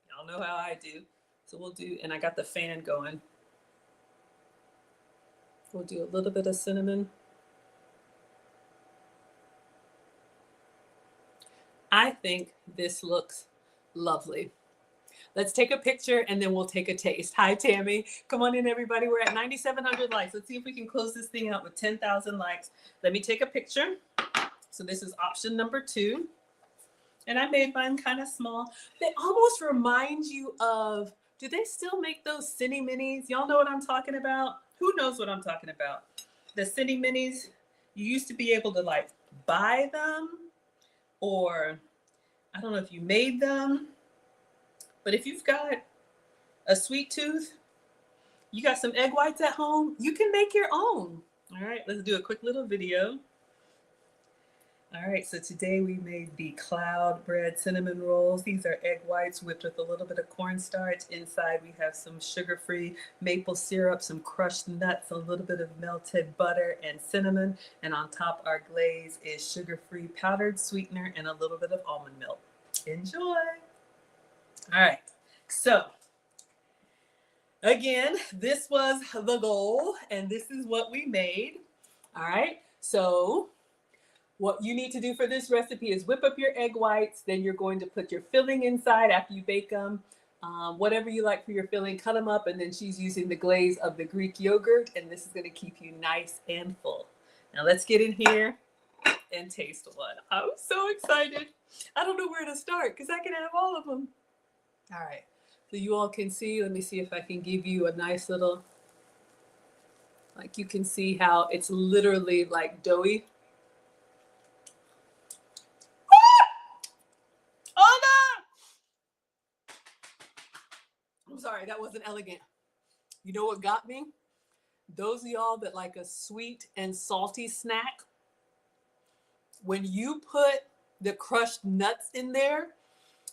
Y'all know how I do. So we'll do, and I got the fan going. We'll do a little bit of cinnamon. I think this looks lovely. Let's take a picture and then we'll take a taste. Hi, Tammy. Come on in, everybody. We're at 9,700 likes. Let's see if we can close this thing out with 10,000 likes. Let me take a picture. So this is option number 2. And I made mine kind of small. They almost remind you of, do they still make those Cine Minis? Y'all know what I'm talking about? Who knows what I'm talking about? The Cine Minis, you used to be able to like buy them, or I don't know if you made them, but if you've got a sweet tooth, you got some egg whites at home, you can make your own. All right, let's do a quick little video. All right, so today we made the cloud bread cinnamon rolls. These are egg whites whipped with a little bit of cornstarch. Inside we have some sugar-free maple syrup, some crushed nuts, a little bit of melted butter and cinnamon. And on top our glaze is sugar-free powdered sweetener and a little bit of almond milk. Enjoy. All right, so again, this was the goal and this is what we made. All right, so what you need to do for this recipe is whip up your egg whites. Then you're going to put your filling inside after you bake them. Whatever you like for your filling, cut them up. And then she's using the glaze of the Greek yogurt. And this is going to keep you nice and full. Now let's get in here and taste one. I'm so excited. I don't know where to start because I can have all of them. All right. So you all can see. Let me see if I can give you a nice little, like you can see how it's literally like doughy. I'm sorry, that wasn't elegant. You know what got me? Those of y'all that like a sweet and salty snack, when you put the crushed nuts in there,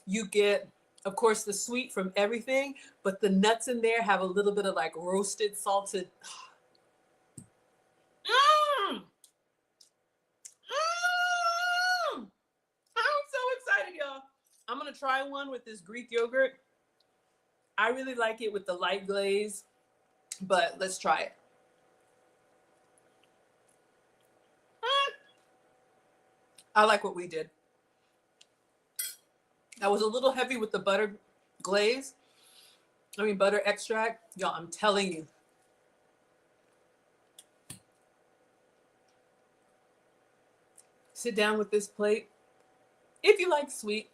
you get, of course, the sweet from everything, but the nuts in there have a little bit of like roasted, salted. Mm, mm. I'm so excited, y'all. I'm going to try one with this Greek yogurt. I really like it with the light glaze, but let's try it. I like what we did. I was a little heavy with the butter glaze. Butter extract. Y'all, I'm telling you. Sit down with this plate. If you like sweet,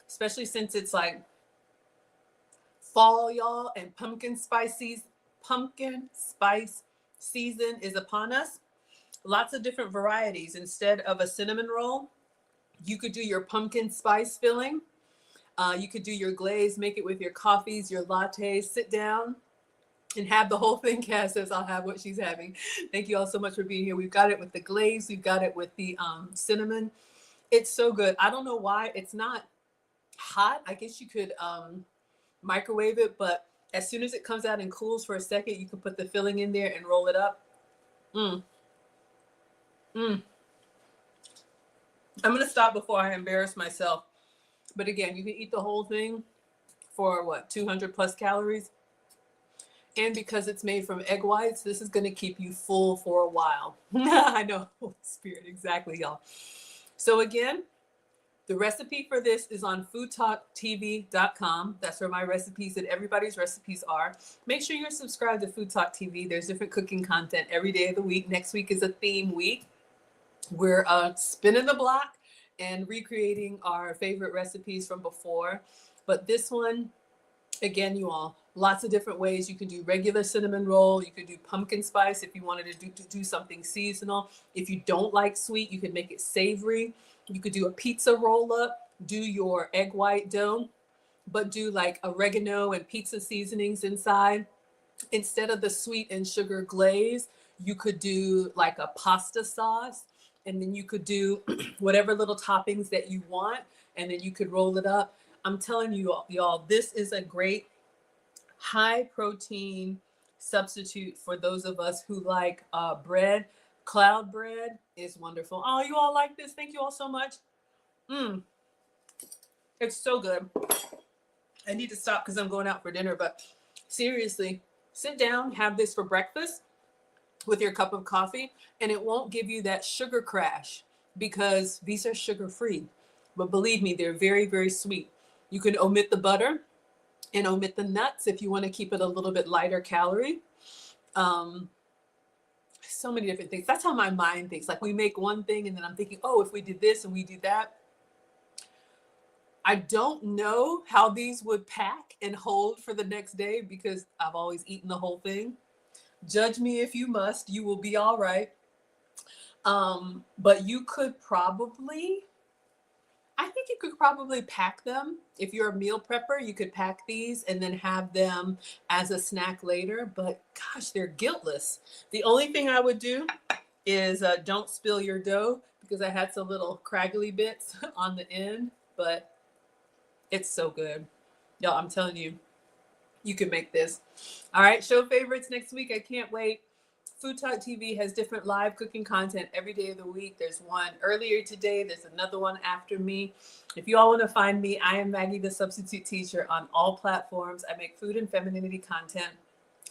especially since it's like fall, y'all, and pumpkin spice season is upon us. Lots of different varieties. Instead of a cinnamon roll, you could do your pumpkin spice filling. You could do your glaze, make it with your coffees, your lattes. Sit down and have the whole thing. Cass says, I'll have what she's having. Thank you all so much for being here. We've got it with the glaze. We've got it with the cinnamon. It's so good. I don't know why it's not hot. I guess you could microwave it, but as soon as it comes out and cools for a second, you can put the filling in there and roll it up. I'm going to stop before I embarrass myself. But again, you can eat the whole thing for what, 200 plus calories. And because it's made from egg whites, this is going to keep you full for a while. I know, Holy Spirit, exactly, y'all. So again, the recipe for this is on foodtalktv.com. That's where my recipes and everybody's recipes are. Make sure you're subscribed to Food Talk TV. There's different cooking content every day of the week. Next week is a theme week. We're spinning the block and recreating our favorite recipes from before. But this one, again, you all, lots of different ways. You can do regular cinnamon roll. You could do pumpkin spice if you wanted to do something seasonal. If you don't like sweet, you could make it savory. You could do a pizza roll up, do your egg white dough, but do like oregano and pizza seasonings inside. Instead of the sweet and sugar glaze, you could do like a pasta sauce, and then you could do whatever little toppings that you want, and then you could roll it up. I'm telling you, y'all, this is a great high protein substitute for those of us who like bread. Cloud bread is wonderful. Oh, you all like this? Thank you all so much. It's so good. I need to stop because I'm going out for dinner, but seriously, sit down, have this for breakfast with your cup of coffee, and it won't give you that sugar crash because these are sugar free. But believe me, they're very, very sweet. You can omit the butter and omit the nuts if you want to keep it a little bit lighter calorie. So many different things. That's how my mind thinks. Like we make one thing and then I'm thinking, oh, if we did this and we do that. I don't know how these would pack and hold for the next day because I've always eaten the whole thing. Judge me if you must. You will be all right. But you could probably, I think you could probably pack them. If you're a meal prepper, you could pack these and then have them as a snack later. But gosh, they're guiltless. The only thing I would do is don't spill your dough because I had some little craggly bits on the end, but it's so good. Y'all, I'm telling you, you can make this. All right, show favorites next week. I can't wait. Food Talk TV has different live cooking content every day of the week. There's one earlier today. There's another one after me. If you all want to find me, I am Maggie, the substitute teacher, on all platforms. I make food and femininity content.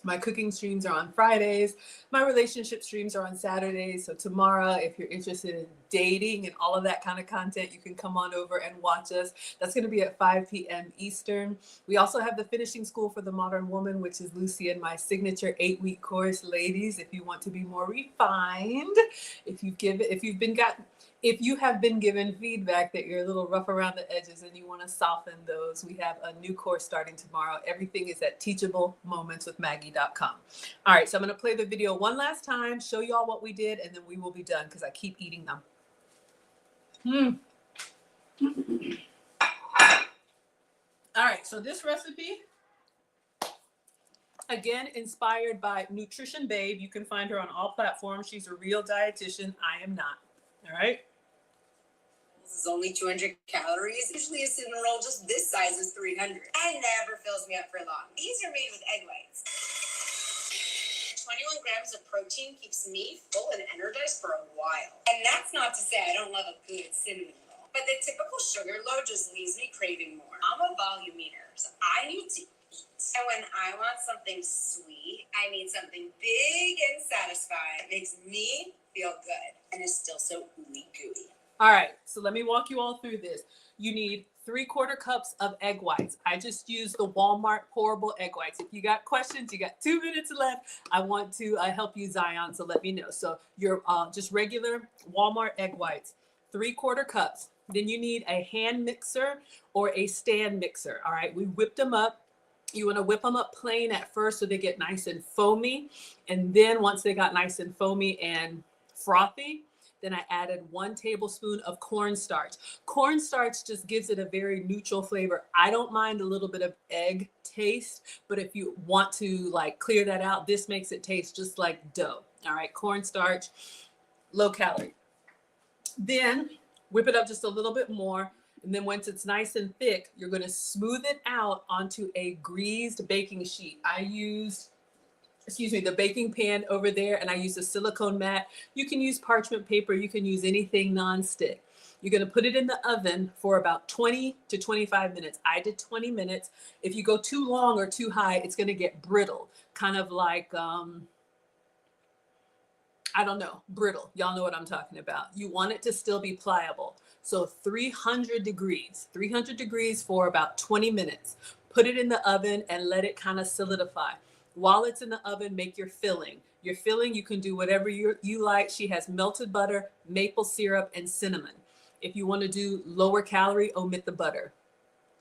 My cooking streams are on Fridays. My relationship streams are on Saturdays. So tomorrow, if you're interested in dating and all of that kind of content, you can come on over and watch us. That's going to be at 5 p.m. Eastern. We also have the Finishing School for the Modern Woman, which is Lucy and my signature 8-week course. Ladies, if you want to be more refined, if you have been given feedback that you're a little rough around the edges and you want to soften those, we have a new course starting tomorrow. Everything is at teachablemomentswithmaggie.com. All right, so I'm going to play the video one last time, show you all what we did, and then we will be done because I keep eating them. All right, so this recipe Again, inspired by Nutrition Babe. You can find her on all platforms. She's a real dietitian. I am not. All right. This is only 200 calories. Usually a cinnamon roll just this size is 300. And never fills me up for long. These are made with egg whites. 21 grams of protein keeps me full and energized for a while. And that's not to say I don't love a good cinnamon roll. But the typical sugar load just leaves me craving more. I'm a volume eater, so I need to eat. And when I want something sweet, I need something big and satisfying. It makes me feel good and is still so ooey gooey. All right, so let me walk you all through this. You need 3/4 cups of egg whites. I just used the Walmart pourable egg whites. If you got questions, you got 2 minutes left. I want to help you, Zion, so let me know. So your just regular Walmart egg whites, 3/4 cups. Then you need a hand mixer or a stand mixer. All right, we whipped them up. You want to whip them up plain at first so they get nice and foamy. And then once they got nice and foamy and frothy, then I added 1 tablespoon of cornstarch. Cornstarch just gives it a very neutral flavor. I don't mind a little bit of egg taste, but if you want to like clear that out, this makes it taste just like dough. All right, cornstarch, low calorie. Then whip it up just a little bit more. And then once it's nice and thick, you're going to smooth it out onto a greased baking sheet. I used the baking pan over there, and I use a silicone mat. You can use parchment paper. You can use anything nonstick. You're going to put it in the oven for about 20 to 25 minutes. I did 20 minutes. If you go too long or too high, it's going to get brittle, kind of like, I don't know, brittle. Y'all know what I'm talking about. You want it to still be pliable. So 300 degrees for about 20 minutes. Put it in the oven and let it kind of solidify. While it's in the oven, make your filling. Your filling, you can do whatever you like. She has melted butter, maple syrup, and cinnamon. If you want to do lower calorie, omit the butter.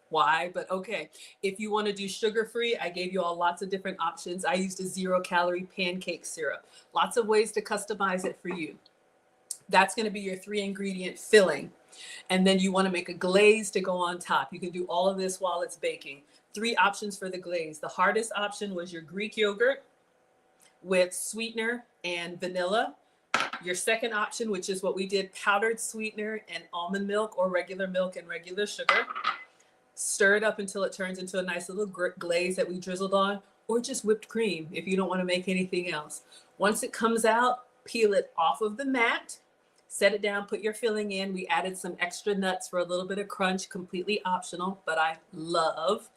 Why? But okay. If you want to do sugar-free, I gave you all lots of different options. I used a 0-calorie pancake syrup. Lots of ways to customize it for you. That's going to be your 3-ingredient filling. And then you want to make a glaze to go on top. You can do all of this while it's baking. 3 options for the glaze. The hardest option was your Greek yogurt with sweetener and vanilla. Your second option, which is what we did, powdered sweetener and almond milk or regular milk and regular sugar. Stir it up until it turns into a nice little glaze that we drizzled on, or just whipped cream if you don't want to make anything else. Once it comes out, peel it off of the mat, set it down, put your filling in. We added some extra nuts for a little bit of crunch, completely optional, but I love.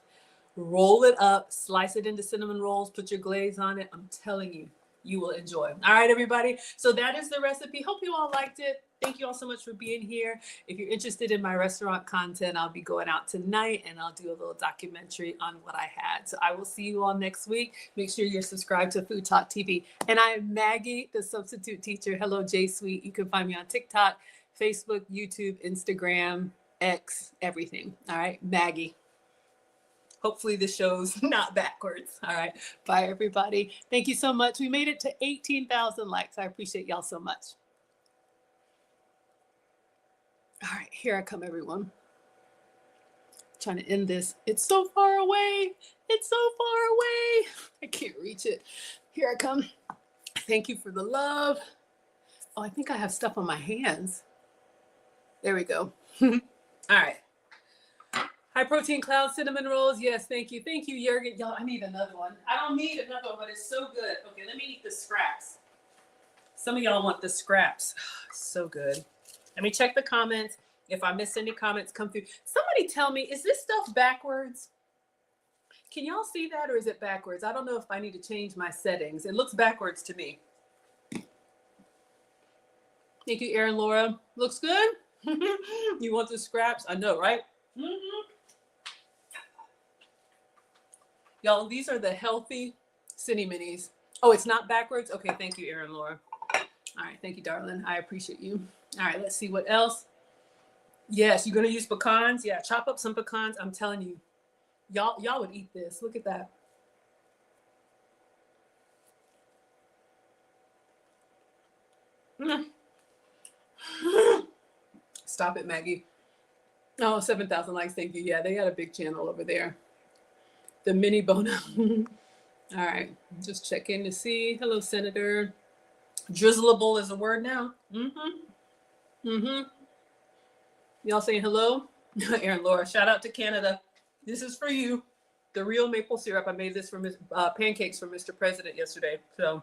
Roll it up, slice it into cinnamon rolls, put your glaze on it. I'm telling you, you will enjoy. All right, everybody. So that is the recipe. Hope you all liked it. Thank you all so much for being here. If you're interested in my restaurant content, I'll be going out tonight and I'll do a little documentary on what I had. So I will see you all next week. Make sure you're subscribed to Food Talk TV. And I am Maggie, the substitute teacher. Hello, J Sweet. You can find me on TikTok, Facebook, YouTube, Instagram, X, everything. All right, Maggie. Hopefully the show's not backwards. All right. Bye, everybody. Thank you so much. We made it to 18,000 likes. I appreciate y'all so much. All right, here I come, everyone. Trying to end this. It's so far away. It's so far away. I can't reach it. Here I come. Thank you for the love. Oh, I think I have stuff on my hands. There we go. All right. High protein cloud cinnamon rolls. Yes, thank you. Thank you, Jurgen. Y'all, I need another one. I don't need another one, but it's so good. Okay, let me eat the scraps. Some of y'all want the scraps. So good. Let me check the comments. If I miss any comments, come through. Somebody tell me, is this stuff backwards? Can y'all see that, or is it backwards? I don't know if I need to change my settings. It looks backwards to me. Thank you, Erin Laura. Looks good? You want the scraps? I know, right? Mm-hmm. Y'all, these are the healthy Cine Minis. Oh, it's not backwards? Okay, thank you, Erin Laura. All right, thank you, darling. I appreciate you. All right, let's see what else. Yes, you're gonna use pecans. Yeah, chop up some pecans. I'm telling you, y'all would eat this. Look at that. Mm. Stop it, Maggie. Oh, 7,000 likes. Thank you. Yeah, they got a big channel over there. The mini bono. All right, just check in to see. Hello, Senator. Drizzleable is a word now. Y'all saying hello? Aaron Laura, shout out to Canada. This is for you. The real maple syrup. I made this for pancakes for Mr. President yesterday. So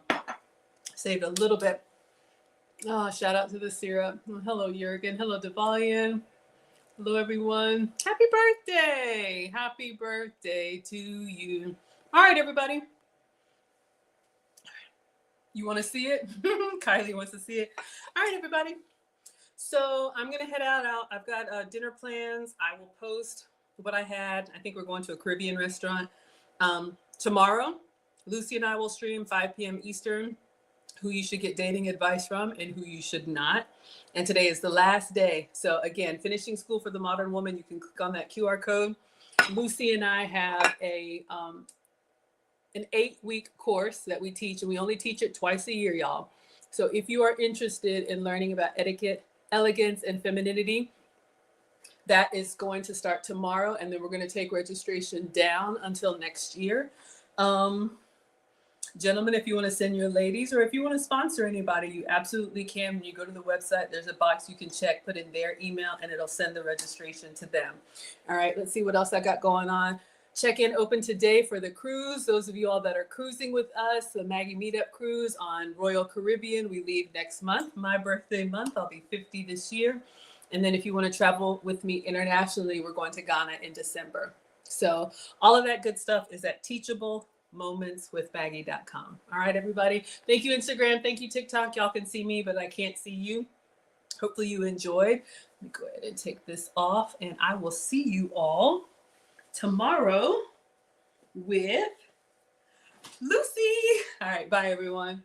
saved a little bit. Oh, shout out to the syrup. Hello, Jurgen. Hello, Devalian. Hello, everyone. Happy birthday. Happy birthday to you. All right, everybody. You want to see it? Kylie wants to see it. All right, everybody. So I'm going to head out. I've got dinner plans. I will post what I had. I think we're going to a Caribbean restaurant. Tomorrow, Lucy and I will stream 5 p.m. Eastern, who you should get dating advice from and who you should not. And today is the last day. So again, finishing school for the modern woman, you can click on that QR code. Lucy and I have an 8-week course that we teach, and we only teach it twice a year, y'all. So if you are interested in learning about etiquette, elegance, and femininity, that is going to start tomorrow, and then we're going to take registration down until next year. Gentlemen, if you want to send your ladies, or if you want to sponsor anybody, you absolutely can. When you go to the website, there's a box you can check, put in their email, and it'll send the registration to them. All right, let's see what else I got going on. Check-in open today for the cruise. Those of you all that are cruising with us, the Maggie Meetup Cruise on Royal Caribbean. We leave next month, my birthday month. I'll be 50 this year. And then if you want to travel with me internationally, we're going to Ghana in December. So all of that good stuff is at teachablemomentswithmaggie.com. All right, everybody. Thank you, Instagram. Thank you, TikTok. Y'all can see me, but I can't see you. Hopefully you enjoyed. Let me go ahead and take this off, and I will see you all tomorrow with Lucy. All right, bye, everyone.